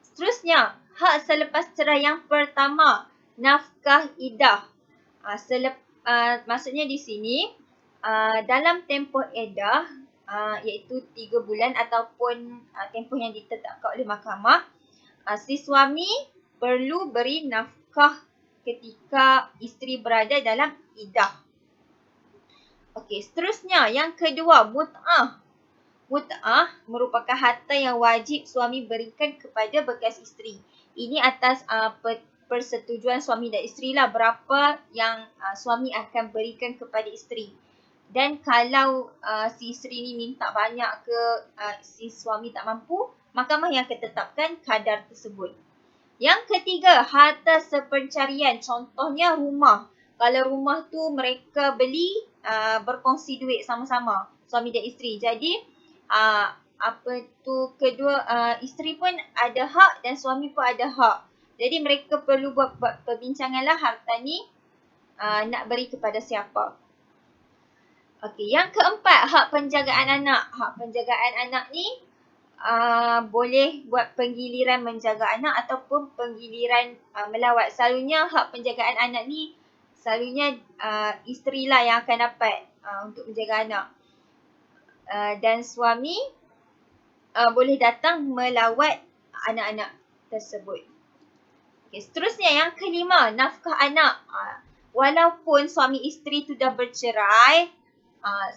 Seterusnya, hak selepas cerai yang pertama, nafkah iddah. Maksudnya di sini, dalam tempoh iddah, iaitu 3 bulan ataupun tempoh yang ditetapkan oleh mahkamah, si suami perlu beri nafkah ketika isteri berada dalam iddah. Okey, seterusnya yang kedua, mut'ah. Mut'ah merupakan harta yang wajib suami berikan kepada bekas isteri. Ini atas persetujuan suami dan isteri lah, berapa yang suami akan berikan kepada isteri. Dan kalau si isteri ni minta banyak ke si suami tak mampu, mahkamah yang akan tetapkan kadar tersebut. Yang ketiga, harta sepencarian. Contohnya rumah. Kalau rumah tu mereka beli berkongsi duit sama-sama, suami dan isteri. Jadi isteri pun ada hak dan suami pun ada hak. Jadi mereka perlu buat perbincangan lah harta ni nak beri kepada siapa. Okey, yang keempat, hak penjagaan anak. Hak penjagaan anak ni boleh buat penggiliran menjaga anak ataupun penggiliran melawat. Selalunya hak penjagaan anak ni selalunya isteri lah yang akan dapat untuk menjaga anak. Dan suami boleh datang melawat anak-anak tersebut. Okay, seterusnya yang kelima, nafkah anak. Walaupun suami isteri tu dah bercerai,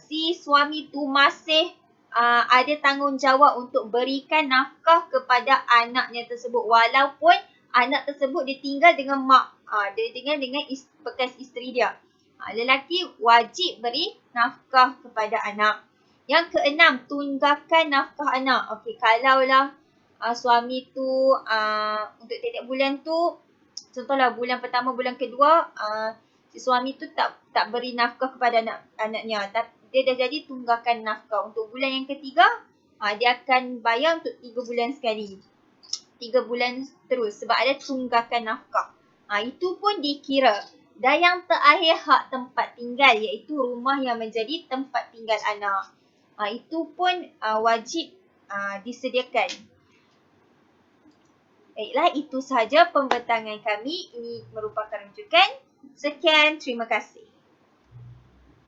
si suami tu masih ada tanggungjawab untuk berikan nafkah kepada anaknya tersebut walaupun anak tersebut ditinggal dengan mak, dengan bekas isteri dia. Lelaki wajib beri nafkah kepada anak. Yang keenam, tunggakan nafkah anak. Okey, kalaulah suami tu untuk tiap-tiap bulan tu, contohlah bulan pertama, bulan kedua, si suami tu tak beri nafkah kepada anaknya. Dia dah jadi tunggakan nafkah. Untuk bulan yang ketiga, dia akan bayar untuk 3 bulan sekali. 3 bulan terus sebab ada tunggakan nafkah. Itu pun dikira. Dan yang terakhir, hak tempat tinggal iaitu rumah yang menjadi tempat tinggal anak. Itu pun wajib disediakan. Baiklah, itu sahaja pembentangan kami. Ini merupakan rujukan. Sekian, terima kasih.